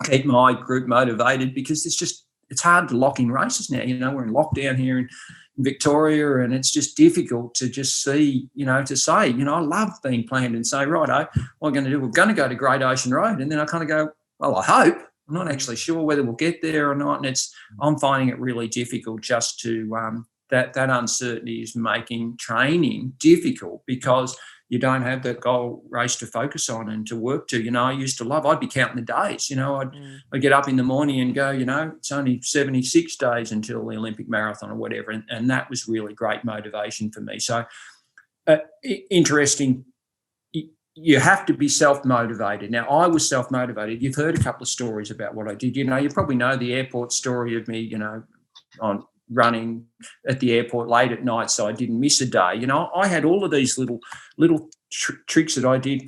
keep my group motivated because it's hard to lock in races now. We're in lockdown here in Victoria, and it's just difficult to just see, to say, I love being planned and say, righto, what we're going to do, we're going to go to Great Ocean Road. And then I kind of go, well, I hope. I'm not actually sure whether we'll get there or not. And I'm finding it really difficult just to, that uncertainty is making training difficult because you don't have that goal race to focus on and to work to. I used to love, I'd be counting the days. I'd get up in the morning and go, it's only 76 days until the Olympic marathon or whatever. And that was really great motivation for me. So interesting. You have to be self-motivated. Now, I was self-motivated. You've heard a couple of stories about what I did. You probably know the airport story of me, on running at the airport late at night so I didn't miss a day. I had all of these little tricks that I did.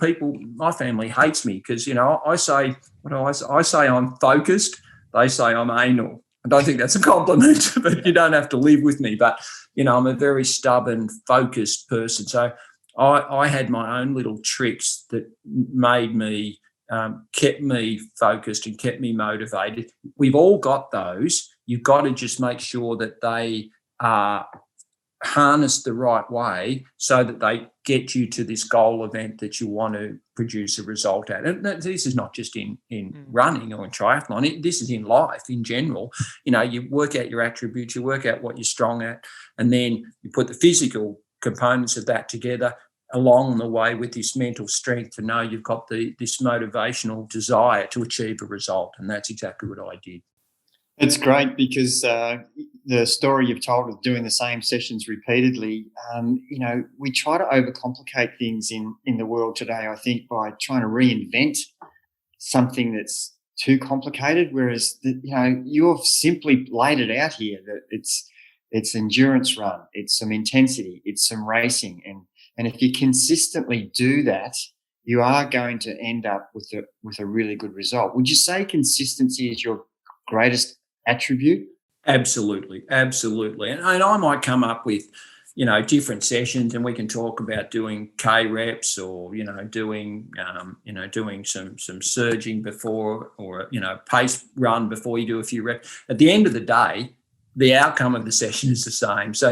My family hates me because, I say I'm focused. They say I'm anal. I don't think that's a compliment, but you don't have to live with me. But, I'm a very stubborn, focused person. So I had my own little tricks that made me, kept me focused and kept me motivated. We've all got those. You've got to just make sure that they are harnessed the right way so that they get you to this goal event that you want to produce a result at. And this is not just in running or in triathlon. This is in life in general. You work out your attributes, you work out what you're strong at, and then you put the physical components of that together along the way with this mental strength to know you've got this motivational desire to achieve a result. And that's exactly what I did. It's great because the story you've told of doing the same sessions repeatedly, we try to overcomplicate things in the world today, I think, by trying to reinvent something that's too complicated, whereas, you've simply laid it out here that it's endurance run, it's some intensity, it's some racing. And if you consistently do that, you are going to end up with a really good result. Would you say consistency is your greatest attribute? Absolutely. And I might come up with, different sessions, and we can talk about doing K reps or, doing some surging before, or, pace run before you do a few reps. At the end of the day, the outcome of the session is the same. So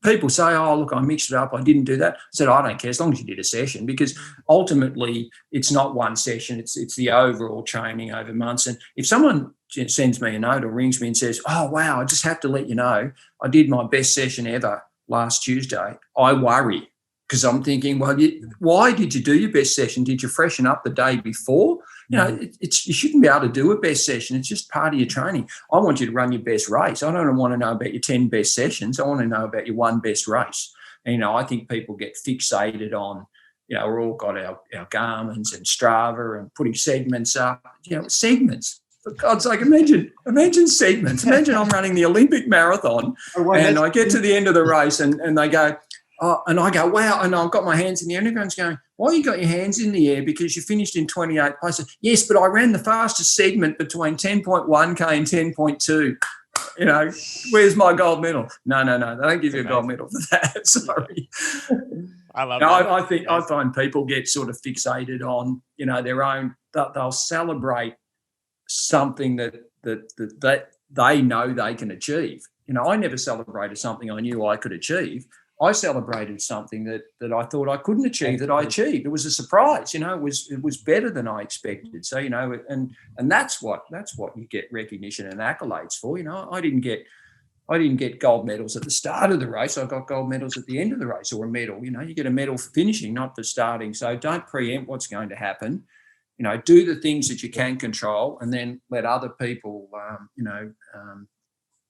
people say, oh, look, I mixed it up, I didn't do that. I said, I don't care as long as you did a session, because ultimately it's not one session, it's the overall training over months. And if someone sends me a note or rings me and says, oh, wow, I just have to let you know, I did my best session ever last Tuesday, I worry, because I'm thinking, well, why did you do your best session? Did you freshen up the day before? You shouldn't be able to do a best session. It's just part of your training. I want you to run your best race. I don't want to know about your 10 best sessions. I want to know about your one best race. And, I think people get fixated on, we've all got our Garmin's and Strava and putting segments up, segments. For God's sake, imagine segments. Imagine I'm running the Olympic marathon and I get to the end of the race and they go, oh, and I go, wow, and I've got my hands in the air, and everyone's going, why you got your hands in the air? Because you finished in 28th place. Yes, but I ran the fastest segment between 10.1K and 10.2. Where's my gold medal? No, they don't give you a gold medal for that. Sorry. I love that. I find people get sort of fixated on, their own, they'll celebrate something that they know they can achieve. I never celebrated something I knew I could achieve. I celebrated something that I thought I couldn't achieve that I achieved. It was a surprise, it was better than I expected. So, and that's what you get recognition and accolades for. I didn't get gold medals at the start of the race. I got gold medals at the end of the race, or a medal. You get a medal for finishing, not for starting. So don't preempt what's going to happen. Do the things that you can control, and then let other people,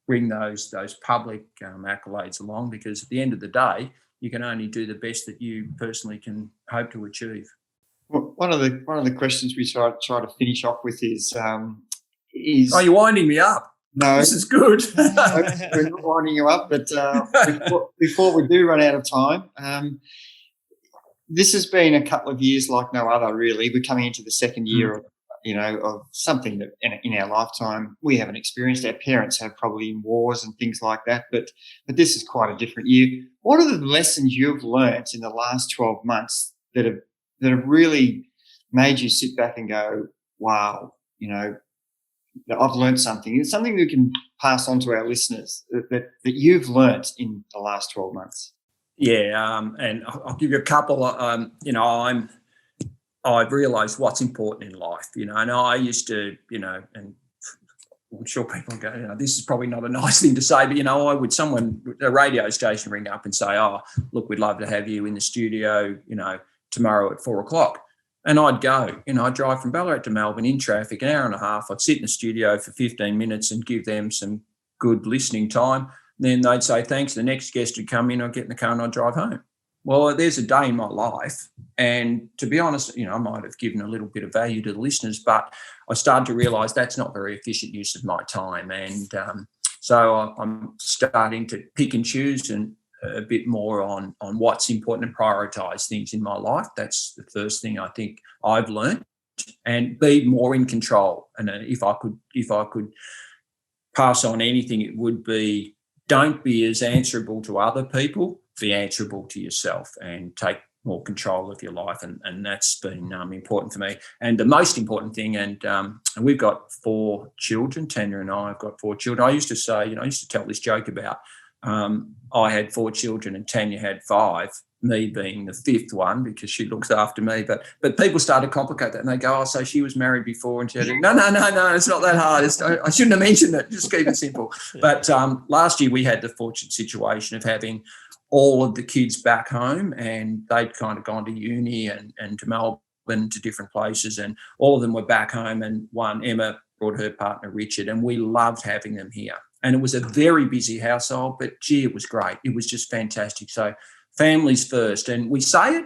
bring those public accolades along, because at the end of the day, you can only do the best that you personally can hope to achieve. Well, one of the questions we try to finish off with is oh, you're winding me up. No, This is good. we're not winding you up, but before we do run out of time, this has been a couple of years like no other, really. We're coming into the second year of something that in our lifetime we haven't experienced. Our parents have, probably in wars and things like that, but this is quite a different year. What are the lessons you've learnt in the last 12 months that have really made you sit back and go, wow, I've learned something? It's something we can pass on to our listeners that you've learnt in the last 12 months. Yeah, and I'll give you a couple. I've realised what's important in life, and I used to, and I'm sure people go, this is probably not a nice thing to say, but, a radio station ring up and say, oh, look, we'd love to have you in the studio, tomorrow at 4:00. And I'd go, I'd drive from Ballarat to Melbourne in traffic, an hour and a half. I'd sit in the studio for 15 minutes and give them some good listening time. Then they'd say, thanks. The next guest would come in, I'd get in the car and I'd drive home. Well, there's a day in my life. And to be honest, I might have given a little bit of value to the listeners, but I started to realise that's not very efficient use of my time. And so I'm starting to pick and choose and a bit more on what's important and prioritise things in my life. That's the first thing I think I've learned, and be more in control. And if I could pass on anything, it would be, don't be as answerable to other people, be answerable to yourself and take more control of your life. And that's been important for me. And the most important thing, and we've got 4 children, Tanya and I have got 4 children. I used to say, I used to tell this joke about I had 4 children and Tanya had 5, me being the 5th one because she looks after me. But people start to complicate that and they go, oh, so she was married before and she had no, it's not that hard. I shouldn't have mentioned it. Just keep it simple. But last year we had the fortunate situation of having all of the kids back home, and they'd kind of gone to uni and to Melbourne, to different places, and all of them were back home. And Emma brought her partner Richard, and we loved having them here. And it was a very busy household, but gee, it was great. It was just fantastic. So families first. And we say it,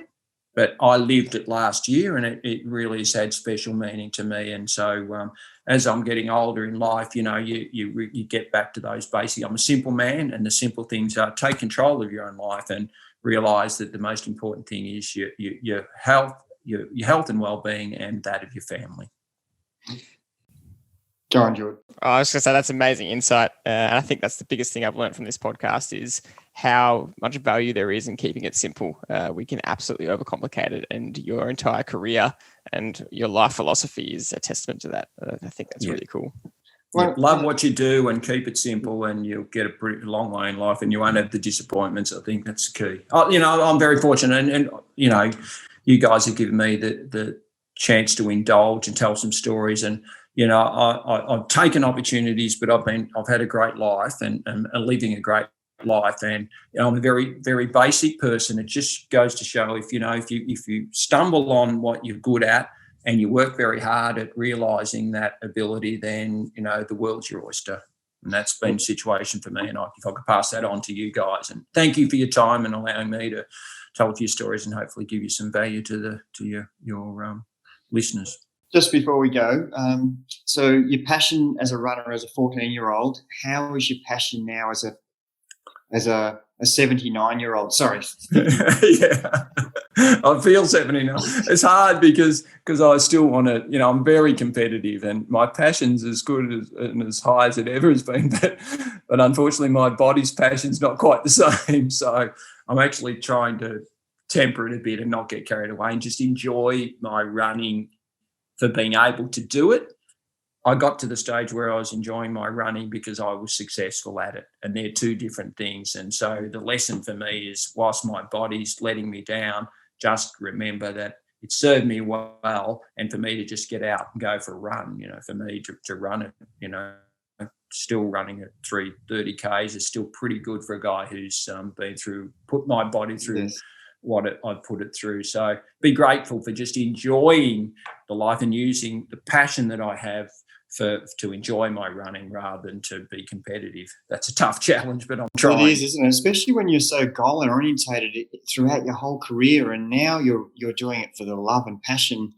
but I lived it last year, and it really has had special meaning to me. And so as I'm getting older in life, you get back to those basics. I'm a simple man, and the simple things are take control of your own life and realise that the most important thing is your health, your health and well-being, and that of your family. Go on, Jordy. I was going to say that's amazing insight. And I think that's the biggest thing I've learned from this podcast is how much value there is in keeping it simple. We can absolutely overcomplicate it, and your entire career and your life philosophy is a testament to that. I think that's really cool. Well, love what you do and keep it simple, and you'll get a pretty long way in life, and you won't have the disappointments. I think that's the key. I'm very fortunate, and you guys have given me the chance to indulge and tell some stories, and I've taken opportunities, but I've had a great life and living a great life. And I'm a very, very basic person. It just goes to show if you stumble on what you're good at and you work very hard at realising that ability, then the world's your oyster. And that's been the situation for me. And if I could pass that on to you guys, and thank you for your time and allowing me to tell a few stories and hopefully give you some value to your listeners. Just before we go, so your passion as a runner, as a 14-year-old, how is your passion now as a 79-year-old? Sorry. Yeah, I feel 79. It's hard because I still want to, I'm very competitive, and my passion's as good and as high as it ever has been. But unfortunately, my body's passion's not quite the same. So I'm actually trying to temper it a bit and not get carried away and just enjoy my running for being able to do it. I got to the stage where I was enjoying my running because I was successful at it, and they're 2 different things. And so the lesson for me is, whilst my body's letting me down, just remember that it served me well, and for me to just get out and go for a run, for me to run it, still running at 3:30 Ks is still pretty good for a guy who's put my body through Yes. what I've put it through. So be grateful for just enjoying the life and using the passion that I have to enjoy my running rather than to be competitive. That's a tough challenge, but I'm trying. It is, isn't it? Especially when you're so goal orientated throughout your whole career, and now you're doing it for the love and passion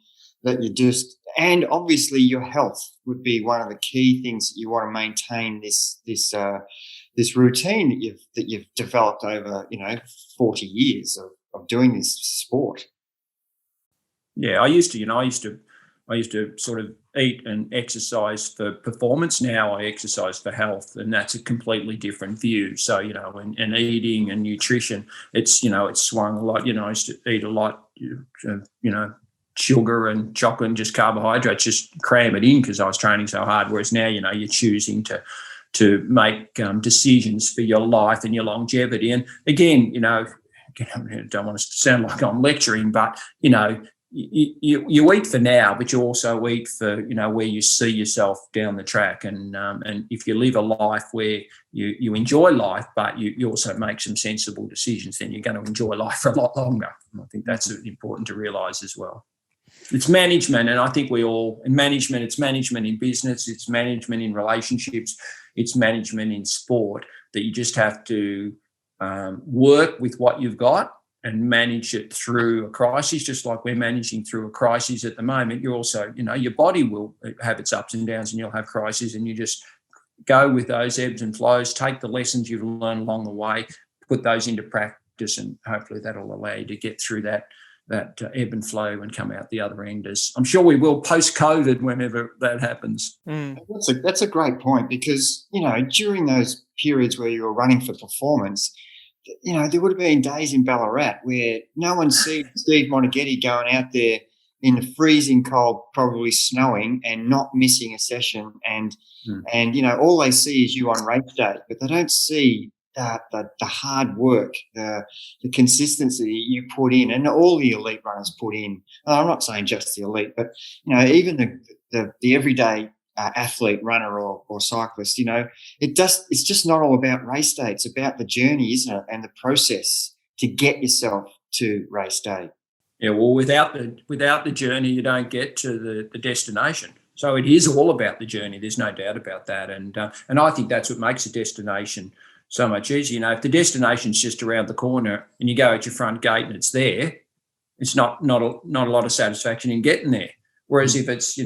that you just, and obviously your health would be one of the key things that you want to maintain this routine that you've developed over 40 years of doing this sport. Yeah, I used to sort of eat and exercise for performance. Now I exercise for health, and that's a completely different view. So, and eating and nutrition, it's swung a lot. I used to eat a lot, sugar and chocolate and just carbohydrates, just cram it in because I was training so hard. Whereas now, you're choosing to make decisions for your life and your longevity. And again, I don't want to sound like I'm lecturing, but, you eat for now, but you also eat for, where you see yourself down the track. And if you live a life where you enjoy life, but you also make some sensible decisions, then you're going to enjoy life for a lot longer. And I think that's important to realise as well. It's management, and I think it's management in business, it's management in relationships, it's management in sport, that you just have to work with what you've got and manage it through a crisis, just like we're managing through a crisis at the moment. You're also, your body will have its ups and downs and you'll have crises, and you just go with those ebbs and flows, take the lessons you've learned along the way, put those into practice, and hopefully that'll allow you to get through that ebb and flow and come out the other end, as I'm sure we will post-COVID whenever that happens. That's a great point, because, during those periods where you were running for performance, there would have been days in Ballarat where no one sees Steve Moneghetti going out there in the freezing cold, probably snowing, and not missing a session. And all they see is you on race day, but they don't see the hard work, the consistency you put in, and all the elite runners put in. I'm not saying just the elite, but even the everyday athlete, runner, or cyclist. It's just not all about race day. It's about the journey, isn't it, and the process to get yourself to race day. Yeah, well, without the journey, you don't get to the destination. So it is all about the journey. There's no doubt about that, and I think that's what makes a destination so much easier. If the destination's just around the corner and you go at your front gate and it's there, it's not a lot of satisfaction in getting there. Whereas if it's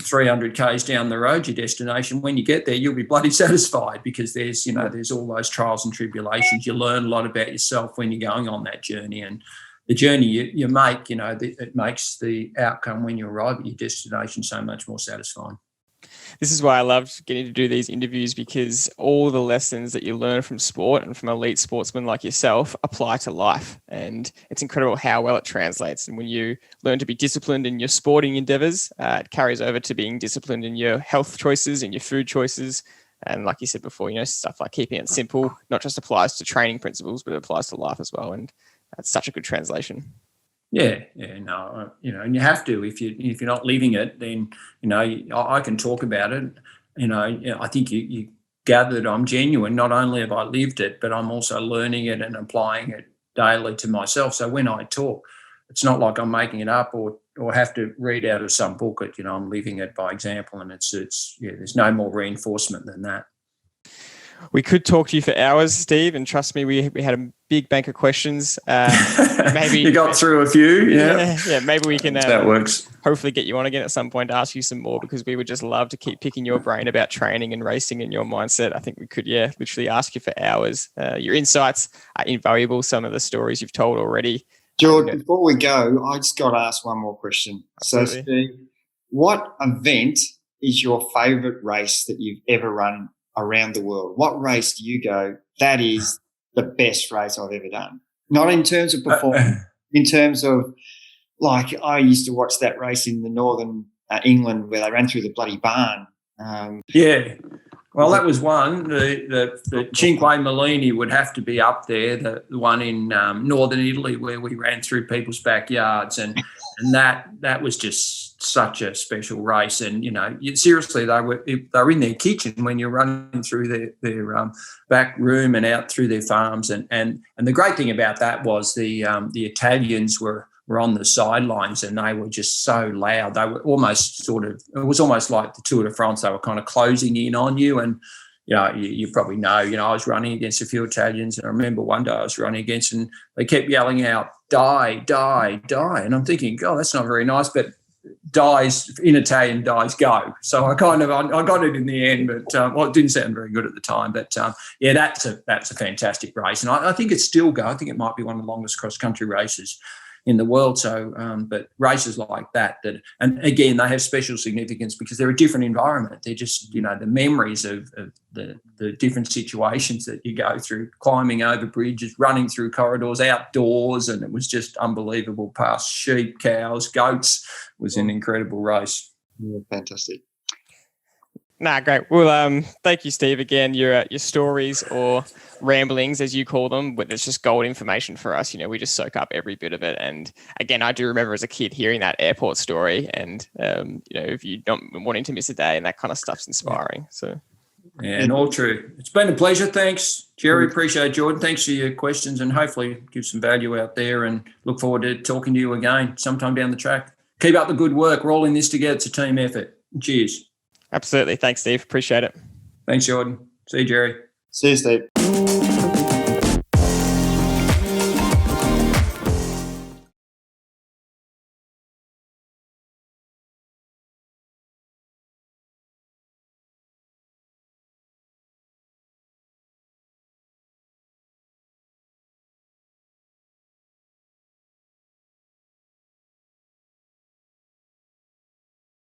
300 k's down the road, your destination, when you get there, you'll be bloody satisfied, because there's all those trials and tribulations. You learn a lot about yourself when you're going on that journey, and the journey you make, it makes the outcome when you arrive at your destination so much more satisfying. This is why I loved getting to do these interviews, because all the lessons that you learn from sport and from elite sportsmen like yourself apply to life. And it's incredible how well it translates. And when you learn to be disciplined in your sporting endeavors, it carries over to being disciplined in your health choices and your food choices. And like you said before, stuff like keeping it simple not just applies to training principles, but it applies to life as well. And that's such a good translation. And you have to, if you're not living it, then, I can talk about it. I think you gather that I'm genuine. Not only have I lived it, but I'm also learning it and applying it daily to myself. So when I talk, it's not like I'm making it up or have to read out of some book. I'm living it by example, and it's there's no more reinforcement than that. We could talk to you for hours, Steve, and trust me, we had a big bank of questions. Maybe you got through a few, yeah. Maybe we can that works. Hopefully get you on again at some point to ask you some more, because we would just love to keep picking your brain about training and racing and your mindset. I think we could, literally ask you for hours. Your insights are invaluable. Some of the stories you've told already. Jordy, before we go, I just got to ask one more question. Absolutely. So, Steve, what event is your favourite race that you've ever run around the world? What race do you go, that is the best race I've ever done? Not in terms of performance, in terms of, like, I used to watch that race in the northern England where they ran through the bloody barn. Well, that was one. The Cinque Mellini would have to be up there. The one in northern Italy where we ran through people's backyards, and that was just such a special race. And seriously, they were in their kitchen when you're running through their back room and out through their farms. And the great thing about that was the Italians were on the sidelines, and they were just so loud. They were almost it was almost like the Tour de France. They were kind of closing in on you, and you probably know, I was running against a few Italians, and I remember one day I was running against, and they kept yelling out, "Die, die, die." And I'm thinking, God, that's not very nice, but dies in Italian, dies go. So I got it in the end, but it didn't sound very good at the time. But that's a fantastic race, and I think it's still go. I think it might be one of the longest cross country races in the world. So, but races like that, and again, they have special significance because they're a different environment. They're just, the memories of the different situations that you go through, climbing over bridges, running through corridors, outdoors, and it was just unbelievable. Past sheep, cows, goats. It was an incredible race. Yeah, fantastic. Great. Well, thank you, Steve. Again, your stories or ramblings, as you call them, but it's just gold information for us. We just soak up every bit of it. And again, I do remember as a kid hearing that airport story, and if you're not wanting to miss a day, and that kind of stuff's inspiring. So, and all true. It's been a pleasure. Thanks, Jerry. Appreciate it, Jordan. Thanks for your questions, and hopefully give some value out there. And look forward to talking to you again sometime down the track. Keep up the good work. We're all in this together. It's a team effort. Cheers. Absolutely. Thanks, Steve. Appreciate it. Thanks, Jordan. See you, Jerry. See you, Steve.